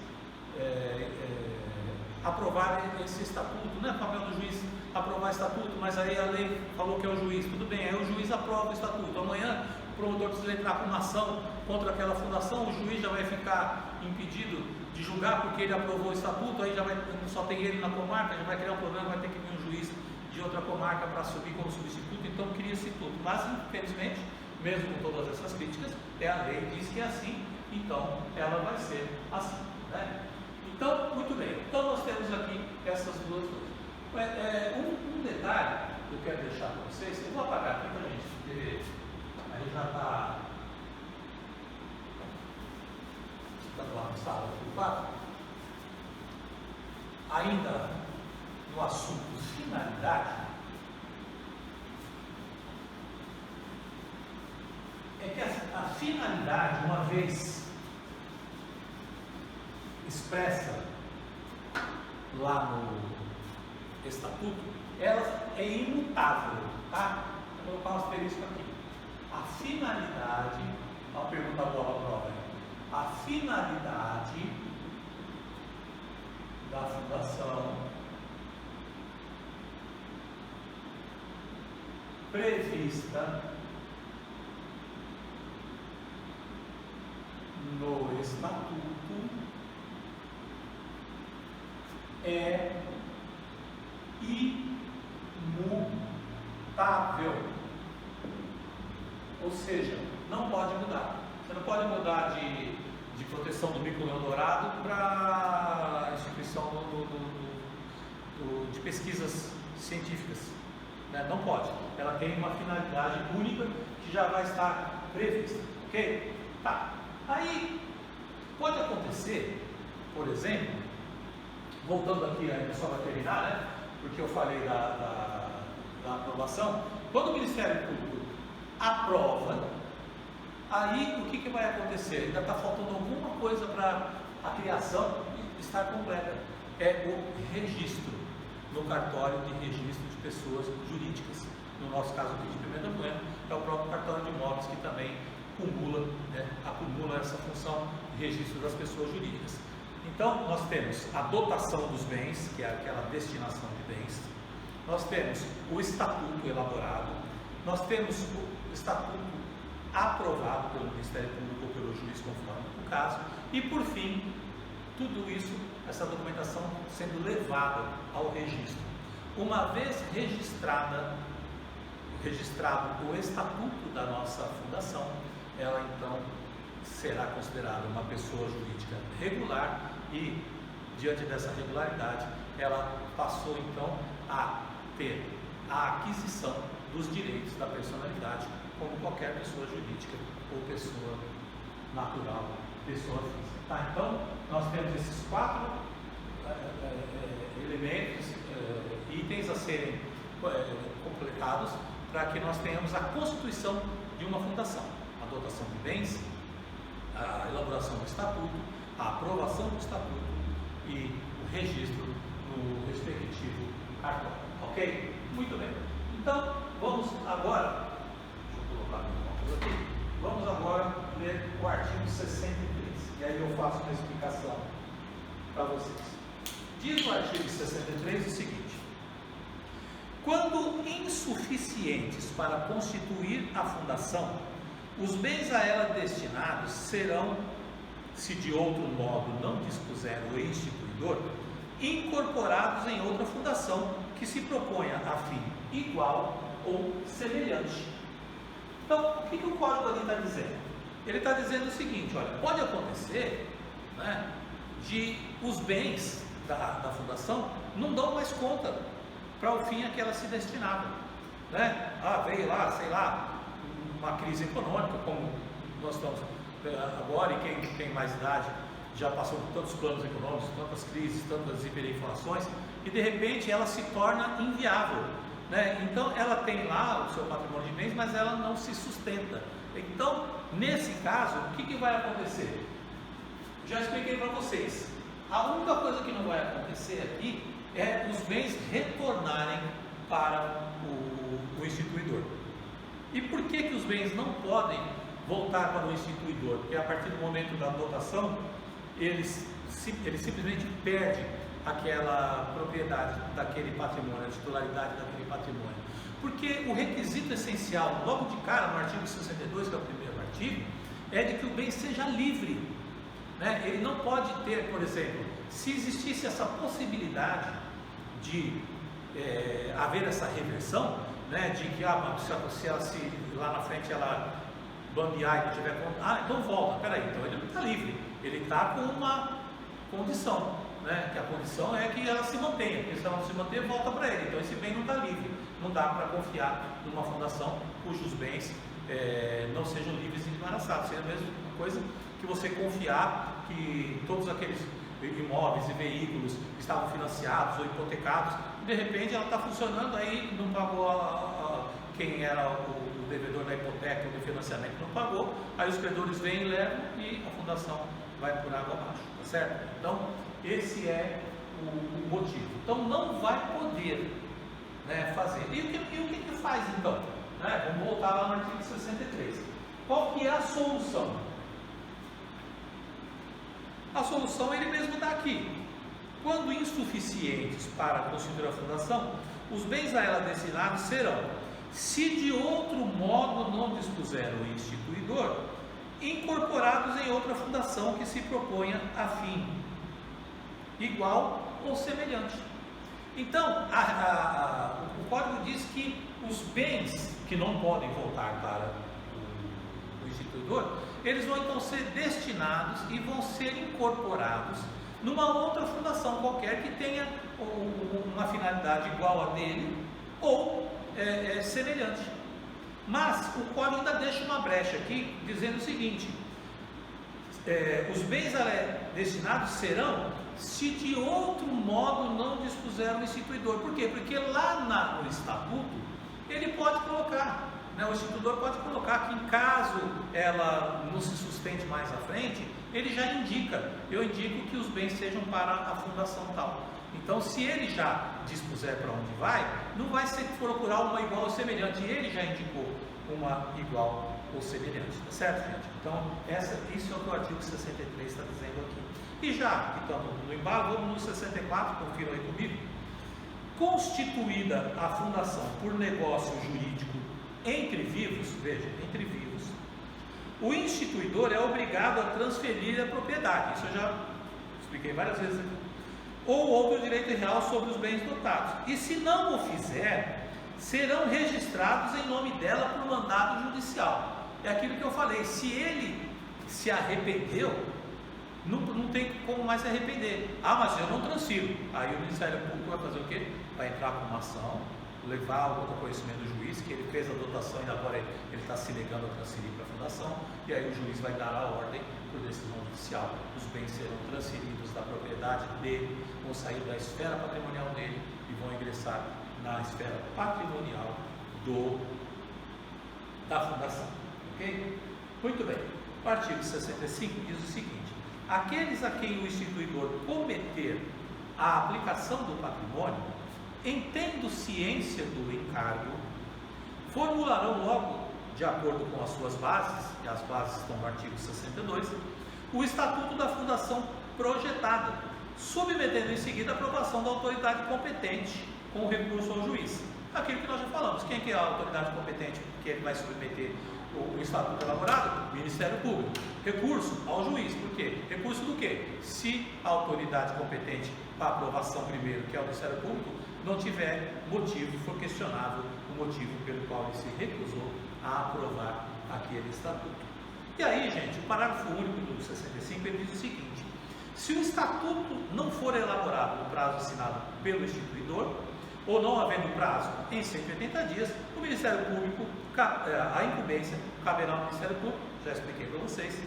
aprovar esse estatuto. Não é papel do juiz aprovar estatuto, mas aí a lei falou que é o juiz, tudo bem, aí o juiz aprova o estatuto. Amanhã o promotor precisa entrar com uma ação contra aquela fundação, o juiz já vai ficar impedido de julgar porque ele aprovou o estatuto, aí só tem ele na comarca, já vai criar um problema, vai ter que vir um juiz de outra comarca para subir como substituto. Então cria-se tudo, mas infelizmente, mesmo com todas essas críticas, a lei diz que é assim, então ela vai ser assim, né? Então, muito bem, então nós temos aqui essas duas coisas. Um detalhe que eu quero deixar para vocês, eu vou apagar aqui para a gente, porque aí já está avançado aqui o papo. Ainda no assunto finalidade, é que a finalidade, uma vez expressa lá no estatuto, ela é imutável, tá? Vou colocar um asterisco aqui. A finalidade, uma pergunta boa para a prova, a finalidade da fundação prevista no estatuto é imutável, ou seja, não pode mudar. Você não pode mudar de proteção do mico-leão dourado para a instituição de pesquisas científicas, né? Não pode. Ela tem uma finalidade única que já vai estar prevista, ok? Tá. Aí pode acontecer, por exemplo, voltando aqui, ainda só para terminar, né? Porque eu falei da aprovação. Quando o Ministério Público aprova, aí o que vai acontecer? Ainda está faltando alguma coisa para a criação estar completa. É o registro no cartório de registro de pessoas jurídicas. No nosso caso aqui de Pimenta Bueno, é o próprio cartório de imóveis que também acumula essa função de registro das pessoas jurídicas. Então, nós temos a dotação dos bens, que é aquela destinação de bens, nós temos o estatuto elaborado, nós temos o estatuto aprovado pelo Ministério Público ou pelo juiz, conforme o caso, e por fim, tudo isso, essa documentação sendo levada ao registro. Uma vez registrado o estatuto da nossa fundação, ela então será considerada uma pessoa jurídica regular e, diante dessa regularidade, ela passou então a ter a aquisição dos direitos da personalidade como qualquer pessoa jurídica ou pessoa natural, pessoa física. Tá? Então, nós temos esses 4 elementos, itens a serem completados para que nós tenhamos a constituição de uma fundação: a dotação de bens, a elaboração do estatuto, a aprovação do estatuto e o registro no respectivo cartório. Ok? Muito bem. Então, vamos agora, deixa eu colocar meu computador aqui, vamos agora ler o artigo 63, e aí eu faço uma explicação para vocês. Diz o artigo 63 o seguinte: quando insuficientes para constituir a fundação, os bens a ela destinados serão, se de outro modo não dispuser o instituidor, incorporados em outra fundação que se proponha a fim igual ou semelhante. Então, o que o código ali está dizendo? Ele está dizendo o seguinte: olha, pode acontecer, né, de os bens da fundação não dão mais conta para o fim a que ela se destinava, né? Veio lá, sei lá, uma crise econômica, como nós estamos agora, e quem tem mais idade já passou por tantos planos econômicos, tantas crises, tantas hiperinflações, e de repente ela se torna inviável, né? Então ela tem lá o seu patrimônio de bens, mas ela não se sustenta. Então, nesse caso, o que vai acontecer? Já expliquei para vocês. A única coisa que não vai acontecer aqui é os bens retornarem para o instituidor. E por que os bens não podem voltar para o instituidor? Porque a partir do momento da dotação, ele simplesmente perde aquela propriedade daquele patrimônio, a titularidade daquele patrimônio. Porque o requisito essencial, logo de cara, no artigo 62, que é o primeiro artigo, é de que o bem seja livre, né? Ele não pode ter, por exemplo, se existisse essa possibilidade de haver essa reversão, né? De que se ela lá na frente ela bambear e não tiver conta, então volta, peraí, então ele não está livre, ele está com uma condição, né? Que a condição é que ela se mantenha, porque se ela não se manter, volta para ele, então esse bem não está livre, não dá para confiar numa fundação cujos bens não sejam livres e embaraçados. Seria a mesma coisa que você confiar que todos aqueles imóveis e veículos estavam financiados ou hipotecados, de repente ela está funcionando, aí não pagou quem era o devedor da hipoteca ou do financiamento, não pagou, aí os credores vêm e levam e a fundação vai por água abaixo, tá certo? Então esse é o motivo. Então não vai poder, né, fazer. E o que faz então? Né? Vamos voltar lá no artigo 63. Qual que é a solução? A solução ele mesmo dá aqui. Quando insuficientes para constituir a fundação, os bens a ela destinados serão, se de outro modo não dispuser o instituidor, incorporados em outra fundação que se proponha a fim igual ou semelhante. Então, o código diz que os bens que não podem voltar para o instituidor, eles vão então ser destinados e vão ser incorporados numa outra fundação qualquer que tenha uma finalidade igual a dele ou semelhante. Mas o código ainda deixa uma brecha aqui, dizendo o seguinte: os bens destinados serão se de outro modo não dispuser o instituidor. Por quê? Porque lá no estatuto ele pode colocar, né, o instituidor pode colocar que em caso ela não se sustente mais à frente, ele já indica, eu indico que os bens sejam para a fundação tal. Então, se ele já dispuser para onde vai, não vai ser procurar uma igual ou semelhante, ele já indicou uma igual ou semelhante, tá certo, gente? Então, isso é o que o artigo 63 está dizendo aqui. E já que estamos no embalo, vamos no 64, confiram aí comigo. Constituída a fundação por negócio jurídico entre vivos, veja, entre vivos, o instituidor é obrigado a transferir a propriedade, isso eu já expliquei várias vezes aqui, ou outro direito real sobre os bens dotados, e se não o fizer, serão registrados em nome dela por mandado judicial. É aquilo que eu falei, se ele se arrependeu, não tem como mais se arrepender. Mas eu não transfiro. Aí o Ministério Público vai fazer o quê? Vai entrar com uma ação, levar o conhecimento do juiz, que ele fez a dotação e agora ele está se negando a transferir para a fundação, e aí o juiz vai dar a ordem por decisão judicial. Os bens serão transferidos da propriedade dele, vão sair da esfera patrimonial dele e vão ingressar na esfera patrimonial da fundação. Ok? Muito bem. O artigo 65 diz o seguinte: aqueles a quem o instituidor cometer a aplicação do patrimônio, em tendo ciência do encargo, formularão logo, de acordo com as suas bases, e as bases estão no artigo 62, o estatuto da fundação projetada, submetendo em seguida a aprovação da autoridade competente com recurso ao juiz. Aquilo que nós já falamos, quem é a autoridade competente que ele vai submeter o estatuto elaborado? O Ministério Público. Recurso ao juiz. Por quê? Recurso do quê? Se a autoridade competente para aprovação primeiro, que é o Ministério Público, não tiver motivo, for questionável o motivo pelo qual ele se recusou a aprovar aquele estatuto. E aí, gente, o parágrafo único do 65 ele diz o seguinte: se o estatuto não for elaborado no prazo assinado pelo instituidor, ou não havendo prazo em 180 dias, o Ministério Público, a incumbência caberá ao Ministério Público, já expliquei para vocês,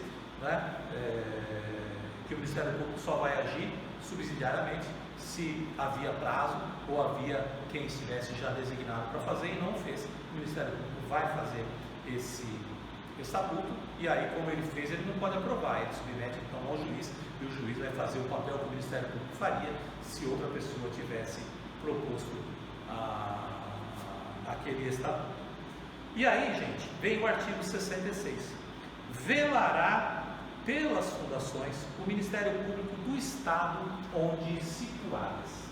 né, que o Ministério Público só vai agir subsidiariamente se havia prazo ou havia quem estivesse já designado para fazer e não fez. O Ministério Público vai fazer esse estatuto e aí, como ele fez, ele não pode aprovar, ele submete então ao juiz e o juiz vai fazer o papel que o Ministério Público faria se outra pessoa tivesse proposto aquele estatuto. E aí, gente, vem o artigo 66. Velará pelas fundações o Ministério Público do Estado onde situadas.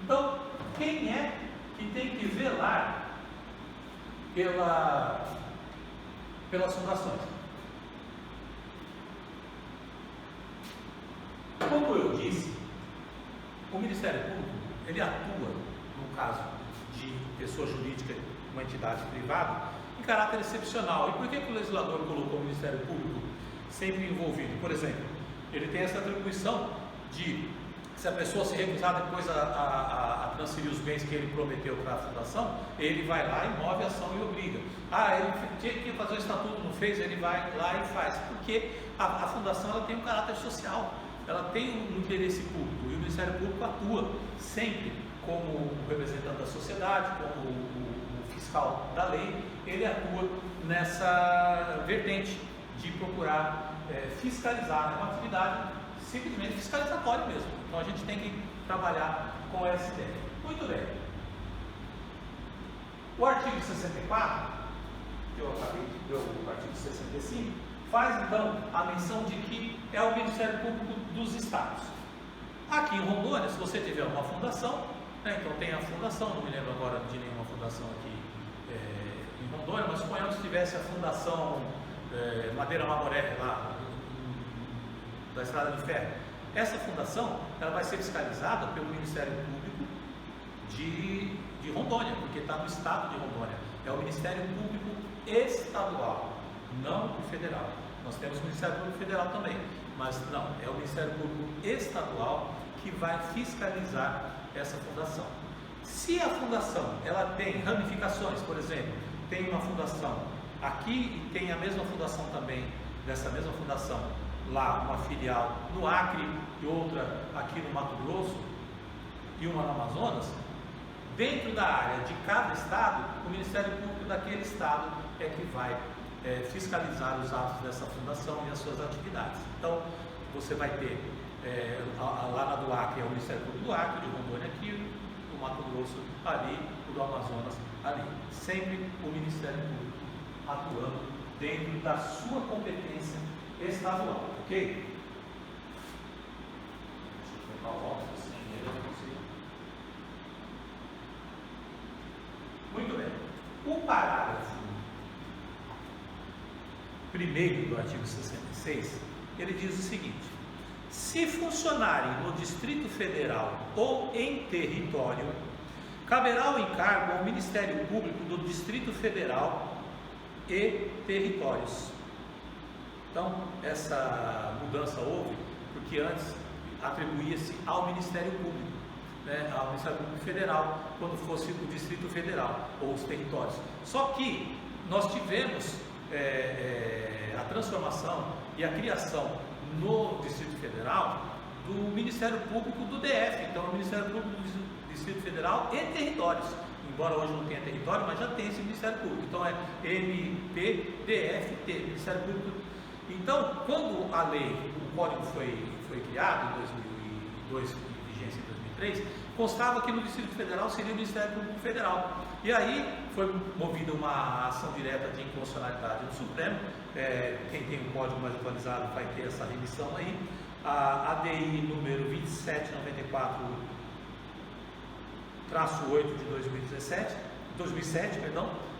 Então, quem é que tem que velar pelas fundações? Como eu disse, o Ministério Público, ele atua, no caso de pessoa jurídica, uma entidade privada, em caráter excepcional. E por que o legislador colocou o Ministério Público sempre envolvido? Por exemplo, ele tem essa atribuição de, se a pessoa se recusar depois a transferir os bens que ele prometeu para a fundação, ele vai lá e move a ação e obriga. Ele tinha que fazer o estatuto, não fez, ele vai lá e faz, porque a fundação ela tem um caráter social, ela tem um interesse público, e o Ministério Público atua sempre como representante da sociedade, como o fiscal da lei, ele atua nessa vertente de procurar fiscalizar, é uma atividade simplesmente fiscalizatória mesmo. Então a gente tem que trabalhar com essa ideia. Muito bem. O artigo 64, que eu acabei de ver, o artigo 65, faz então a menção de que é o Ministério Público dos Estados. Aqui em Rondônia, se você tiver uma fundação, então tem a fundação, não me lembro agora de nenhuma fundação aqui em Rondônia, mas suponhamos que tivesse a fundação Madeira Mamoré, lá da Estrada de Ferro. Essa fundação ela vai ser fiscalizada pelo Ministério Público de Rondônia, porque está no estado de Rondônia. É o Ministério Público Estadual, não o federal. Nós temos o Ministério Público Federal também, mas não, é o Ministério Público Estadual que vai fiscalizar essa fundação. Se a fundação ela tem ramificações, por exemplo, tem uma fundação aqui e tem a mesma fundação também, dessa mesma fundação, lá uma filial no Acre e outra aqui no Mato Grosso e uma no Amazonas, dentro da área de cada estado, o Ministério Público daquele estado é que vai fiscalizar os atos dessa fundação e as suas atividades. Então, você vai ter lá na do Acre é o Ministério Público do Acre, de Rondônia aqui, do Mato Grosso ali, o do Amazonas ali. Sempre o Ministério Público atuando dentro da sua competência estadual, ok? Deixa eu trocar o óculos, sem ele eu não consigo. Muito bem. O parágrafo primeiro do artigo 66, ele diz o seguinte: se funcionarem no Distrito Federal ou em território, caberá o encargo ao Ministério Público do Distrito Federal e territórios. Então, essa mudança houve porque antes atribuía-se ao Ministério Público, ao Ministério Público Federal, quando fosse o Distrito Federal ou os territórios. Só que nós tivemos a transformação e a criação no Distrito Federal do Ministério Público do DF, então o Ministério Público do Distrito Federal e territórios, embora hoje não tenha território, mas já tem esse Ministério Público, então é MPDFT, Ministério Público. Então, quando a lei, o código foi criado em 2002, em vigência em 2003, constava que no Distrito Federal seria o Ministério Público Federal. E aí foi movida uma ação direta de inconstitucionalidade do Supremo. Quem tem um código mais atualizado vai ter essa remissão aí. A ADI número 2794-8 de 2007,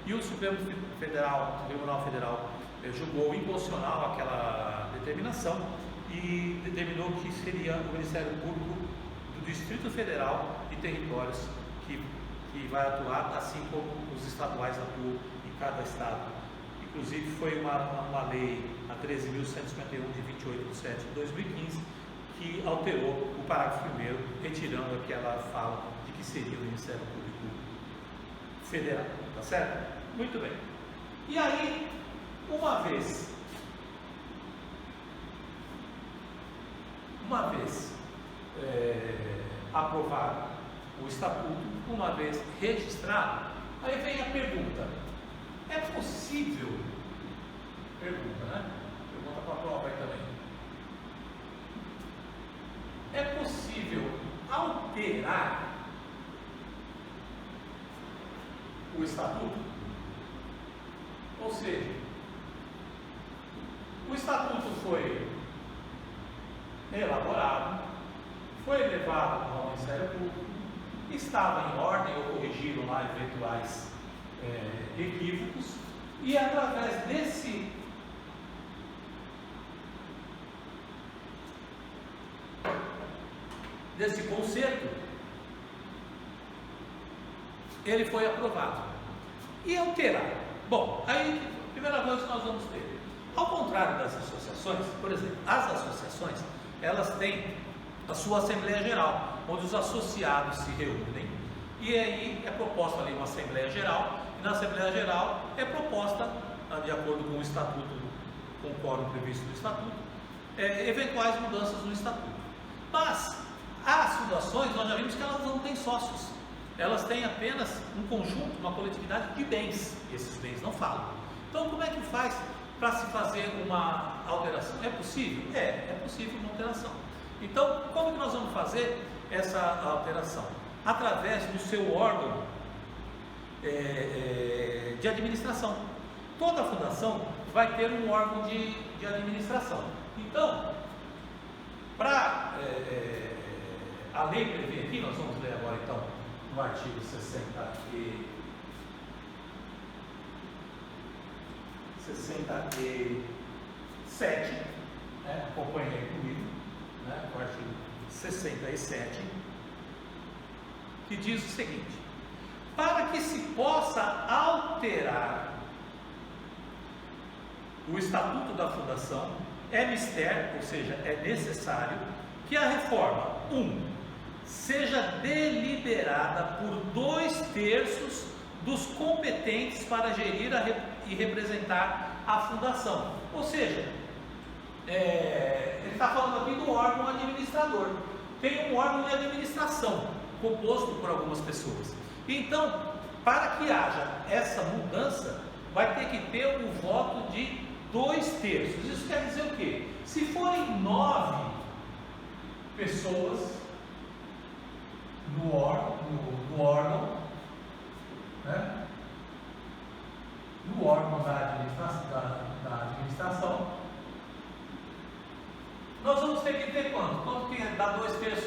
e o Supremo Tribunal Federal julgou inconstitucional aquela determinação e determinou que seria o Ministério Público do Distrito Federal e territórios que vai atuar, assim como os estaduais atuam em cada estado. Inclusive foi uma lei, a 13.151 de 28 de 7 de 2015, que alterou o parágrafo 1º, retirando aquela fala de que seria o Ministério Público Federal, tá certo? Muito bem. E aí, uma vez uma vez aprovado o estatuto, uma vez registrado, aí vem a pergunta: é possível, pergunta, né? Pergunta para a prova aí também. É possível alterar o estatuto? Ou seja, o estatuto foi elaborado, foi levado ao Ministério Público, estava em ordem ou corrigiram lá eventuais equívocos, e através desse conserto, ele foi aprovado. E alterar? Bom, aí, primeira coisa que nós vamos ter, ao contrário das associações, por exemplo, as associações, elas têm a sua Assembleia Geral, onde os associados se reúnem, e aí é proposta ali uma Assembleia Geral, e na Assembleia Geral é proposta, de acordo com o Estatuto, com o quórum previsto no Estatuto, eventuais mudanças no Estatuto. Mas as fundações, nós já vimos que elas não têm sócios, elas têm apenas um conjunto, uma coletividade de bens, esses bens não falam. Então, como é que faz para se fazer uma alteração? É possível? É possível uma alteração. Então, como que nós vamos fazer essa alteração? Através do seu órgão de administração. Toda fundação vai ter um órgão de administração. Então, para a lei prevê aqui, nós vamos ler agora então no artigo 67, acompanhe aí comigo, né, o artigo 67, que diz o seguinte: para que se possa alterar o estatuto da fundação, é mister, ou seja, é necessário que a reforma, seja deliberada por 2/3 dos competentes para gerir e representar a fundação. Ou seja, ele está falando aqui do órgão administrador. Tem um órgão de administração composto por algumas pessoas. Então, para que haja essa mudança, vai ter que ter um voto de 2/3. Isso quer dizer o quê? Se forem 9 pessoas no órgão, né? No órgão da administração, nós vamos ter que ter quanto? Quanto que dá 2/3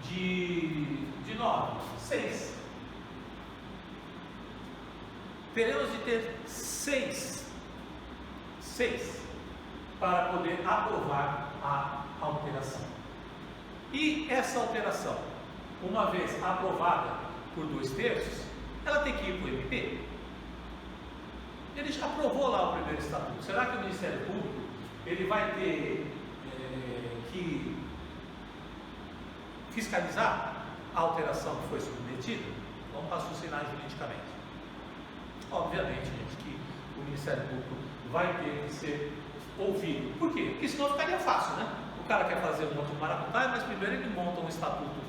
de 9? 6. Teremos de ter 6 para poder aprovar a alteração. E essa alteração, uma vez aprovada por 2/3, ela tem que ir para o MP. Ele já aprovou lá o primeiro estatuto. Será que o Ministério Público ele vai ter que fiscalizar a alteração que foi submetida? Vamos raciocinar juridicamente. Obviamente, gente, que o Ministério Público vai ter que ser ouvido. Por quê? Porque senão ficaria fácil, né? O cara quer fazer um outro maracutaia, mas primeiro ele monta um estatuto,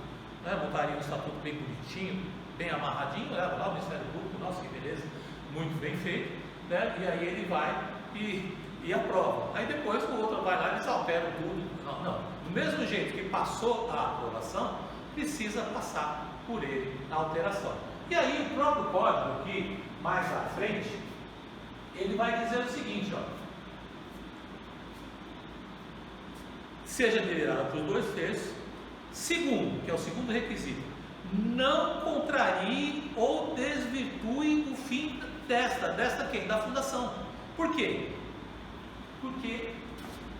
né? Montaria um estatuto bem bonitinho, bem amarradinho, leva lá o Ministério Público, nossa, que beleza, muito bem feito, né? E aí ele vai e aprova. Aí depois o outro vai lá e eles alteram tudo. Não. Do mesmo jeito que passou a aprovação, precisa passar por ele a alteração. E aí o próprio código aqui, mais à frente, ele vai dizer o seguinte, ó: seja deliberada por 2/3. Segundo, que é o segundo requisito, não contrarie ou desvirtue o fim desta quem? Da fundação. Por quê? Porque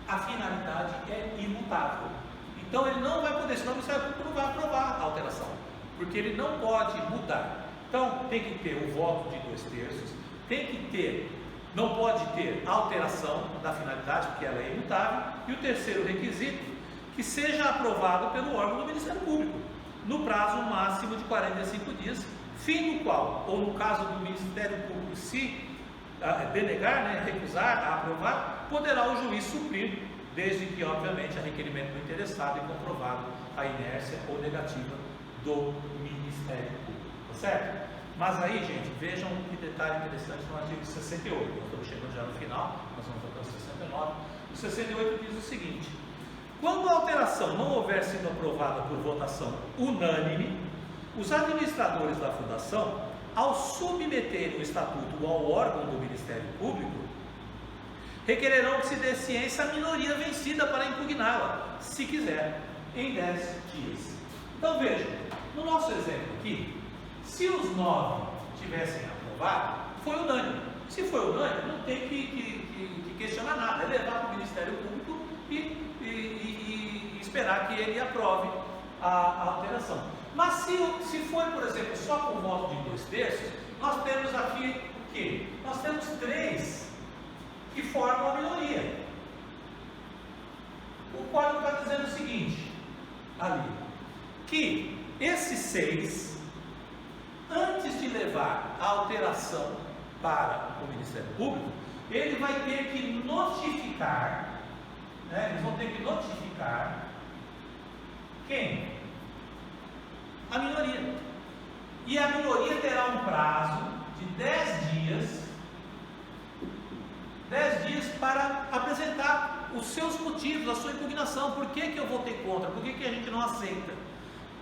a finalidade é imutável. Então ele não vai poder, senão o Ministério Público não vai aprovar a alteração, porque ele não pode mudar. Então tem que ter o voto de 2/3, tem que ter, não pode ter alteração da finalidade, porque ela é imutável. E o terceiro requisito, que seja aprovado pelo órgão do Ministério Público, no prazo máximo de 45 dias, fim do qual, ou no caso do Ministério Público se denegar, né, recusar a aprovar, poderá o juiz suprir desde que, obviamente, a requerimento do interessado e comprovado a inércia ou negativa do Ministério Público, tá certo? Mas aí, gente, vejam que detalhe interessante no artigo 68, nós estamos chegando já no final, nós vamos até o 69. O 68 diz o seguinte: quando a alteração não houver sido aprovada por votação unânime, os administradores da fundação, ao submeterem o estatuto ao órgão do Ministério Público, requererão que se dê ciência à minoria vencida para impugná-la, se quiser, em 10 dias. Então vejam, no nosso exemplo aqui, se os 9 tivessem aprovado, foi unânime. Se foi unânime, não tem que questionar nada, é levar para o Ministério Público e esperar que ele aprove a alteração. Mas se for, por exemplo, só com voto de 2/3, nós temos aqui o quê? Nós temos 3 que formam a minoria. O código está dizendo o seguinte, ali, que esses 6, antes de levar a alteração para o Ministério Público, ele vai ter que notificar, né? Eles vão ter que notificar quem? A minoria. E a minoria terá um prazo de 10 dias para apresentar os seus motivos, a sua impugnação. Por que eu votei contra? Por que a gente não aceita?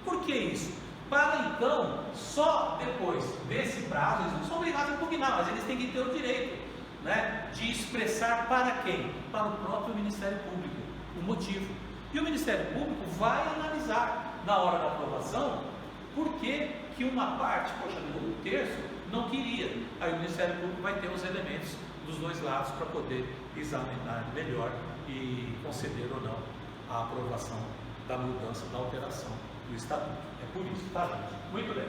Por que isso? Para então, só depois desse prazo, eles não são obrigados a impugnar, mas eles têm que ter o direito, né, de expressar para quem? Para o próprio Ministério Público, o motivo. E o Ministério Público vai analisar, na hora da aprovação, por que uma parte, um terço, não queria. Aí o Ministério Público vai ter os elementos dos dois lados para poder examinar melhor e conceder ou não a aprovação da mudança, da alteração do Estatuto. É por isso, tá, gente? Muito bem.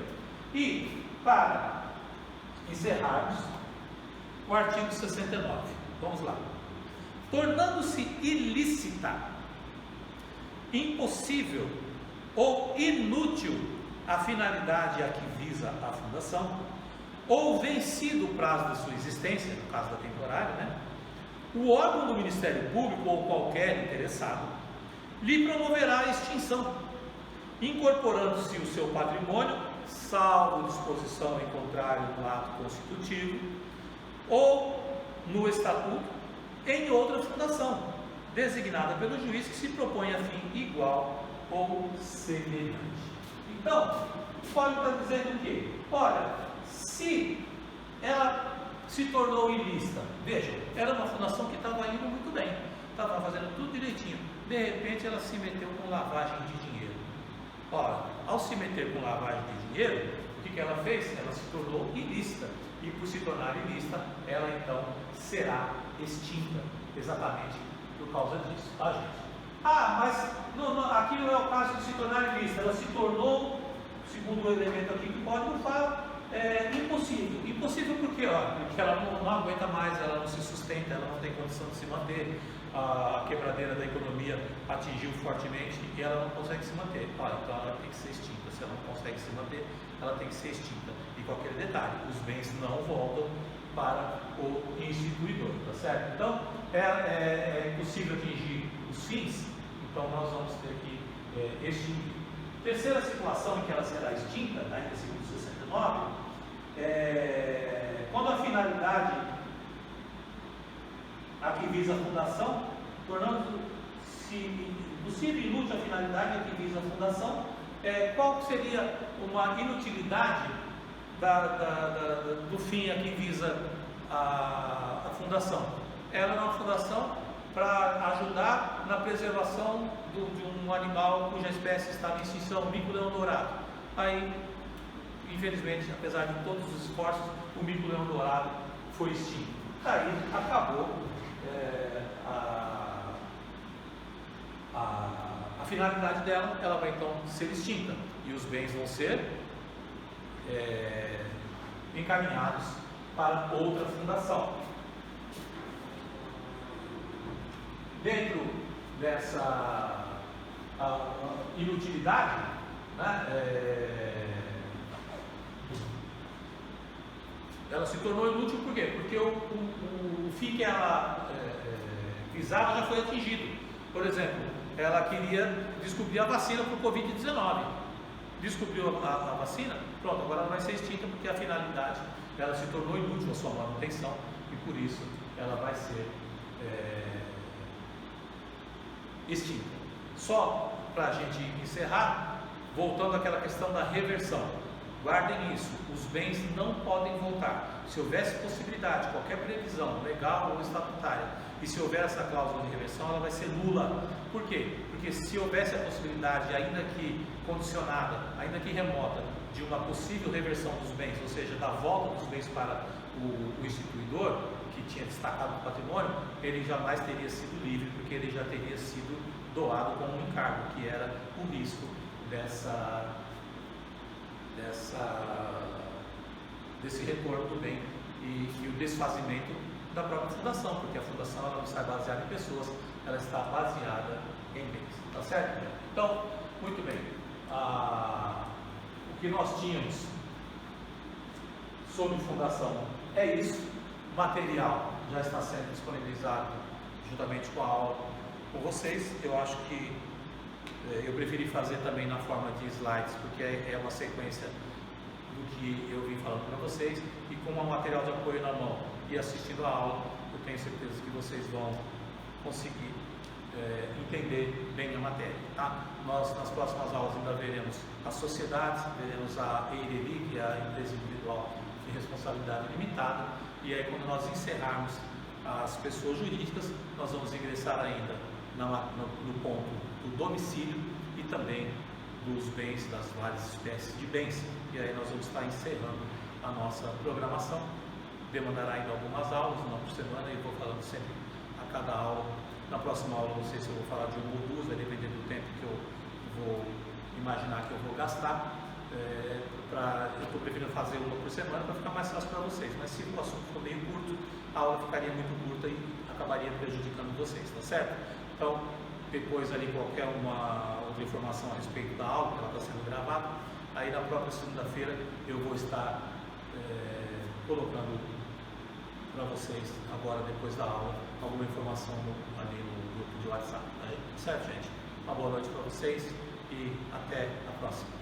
E, para encerrarmos, o artigo 69. Vamos lá. Tornando-se ilícita, impossível ou inútil a finalidade a que visa a fundação, ou vencido o prazo de sua existência, no caso da temporária, né, o órgão do Ministério Público ou qualquer interessado lhe promoverá a extinção, incorporando-se o seu patrimônio, salvo disposição em contrário no ato constitutivo ou no estatuto, em outra fundação, designada pelo juiz que se propõe a fim igual ou semelhante. Então, o código está dizendo o quê? Olha, se ela se tornou ilícita, veja, era uma fundação que estava indo muito bem, estava fazendo tudo direitinho, de repente ela se meteu com lavagem de dinheiro. Ora, ao se meter com lavagem de dinheiro, o que ela fez? Ela se tornou ilícita, e por se tornar ilícita, ela então será extinta, exatamente por causa disso, tá, gente? Ah, mas aqui não é o caso de se tornar ilícita, ela se tornou, segundo o elemento aqui que o código fala, impossível. Impossível por quê? Porque ela não aguenta mais, ela não se sustenta, ela não tem condição de se manter, a quebradeira da economia atingiu fortemente e ela não consegue se manter. Então ela tem que ser extinta. Se ela não consegue se manter, ela tem que ser extinta. E qualquer detalhe, os bens não voltam para o instituidor, tá certo? Então, é possível atingir os fins, então nós vamos ter que extinguir. Terceira situação em que ela será extinta, né, nesse artigo 69, quando a finalidade a que visa a fundação, tornando-se possível e inútil a finalidade a que visa a fundação, qual seria uma inutilidade do fim a que visa a fundação? Ela é uma fundação para ajudar na preservação de um animal cuja espécie estava em extinção, o mico-leão dourado. Aí, infelizmente, apesar de todos os esforços, o mico-leão dourado foi extinto. Aí acabou a finalidade dela, ela vai então ser extinta e os bens vão ser encaminhados para outra fundação. Dentro dessa inutilidade, né, ela se tornou inútil por quê? Porque o fim que ela visava já foi atingido. Por exemplo, ela queria descobrir a vacina para o Covid-19. Descobriu a vacina, pronto, agora ela vai ser extinta porque a finalidade, ela se tornou inútil a sua manutenção e por isso ela vai ser extinta. Só para a gente encerrar, voltando àquela questão da reversão, guardem isso, os bens não podem voltar. Se houvesse possibilidade, qualquer previsão legal ou estatutária, e se houver essa cláusula de reversão, ela vai ser nula. Por quê? Porque se houvesse a possibilidade, ainda que condicionada, ainda que remota, de uma possível reversão dos bens, ou seja, da volta dos bens para o instituidor, que tinha destacado o patrimônio, ele jamais teria sido livre, porque ele já teria sido doado como um encargo, que era o risco desse retorno do bem e o desfazimento da própria fundação, porque a fundação ela não está baseada em pessoas, ela está baseada em bens, tá certo? Então, muito bem, o que nós tínhamos sobre fundação é isso, o material já está sendo disponibilizado juntamente com a aula com vocês. Eu acho que eu preferi fazer também na forma de slides, porque é uma sequência do que eu vim falando para vocês, e com o material de apoio na mão e assistindo a aula, eu tenho certeza que vocês vão conseguir entender bem a matéria, tá? Nós nas próximas aulas ainda veremos as sociedades, veremos a EIRELI, que é a empresa individual de responsabilidade limitada, e aí quando nós encerrarmos as pessoas jurídicas, nós vamos ingressar ainda no ponto do domicílio e também dos bens, das várias espécies de bens, e aí nós vamos estar encerrando a nossa programação. Demandará ainda algumas aulas, uma por semana, e eu vou falando sempre a cada aula. Na próxima aula, não sei se eu vou falar de uma ou duas, vai depender do tempo que eu vou imaginar que eu vou gastar. Eu estou preferindo fazer uma por semana para ficar mais fácil para vocês, mas se o assunto for meio curto, a aula ficaria muito curta e acabaria prejudicando vocês, tá certo? Então, depois ali qualquer uma outra informação a respeito da aula, que ela está sendo gravada, aí na própria segunda-feira eu vou estar colocando para vocês, agora depois da aula, alguma informação ali no grupo de WhatsApp. Certo, gente? Uma boa noite para vocês e até a próxima.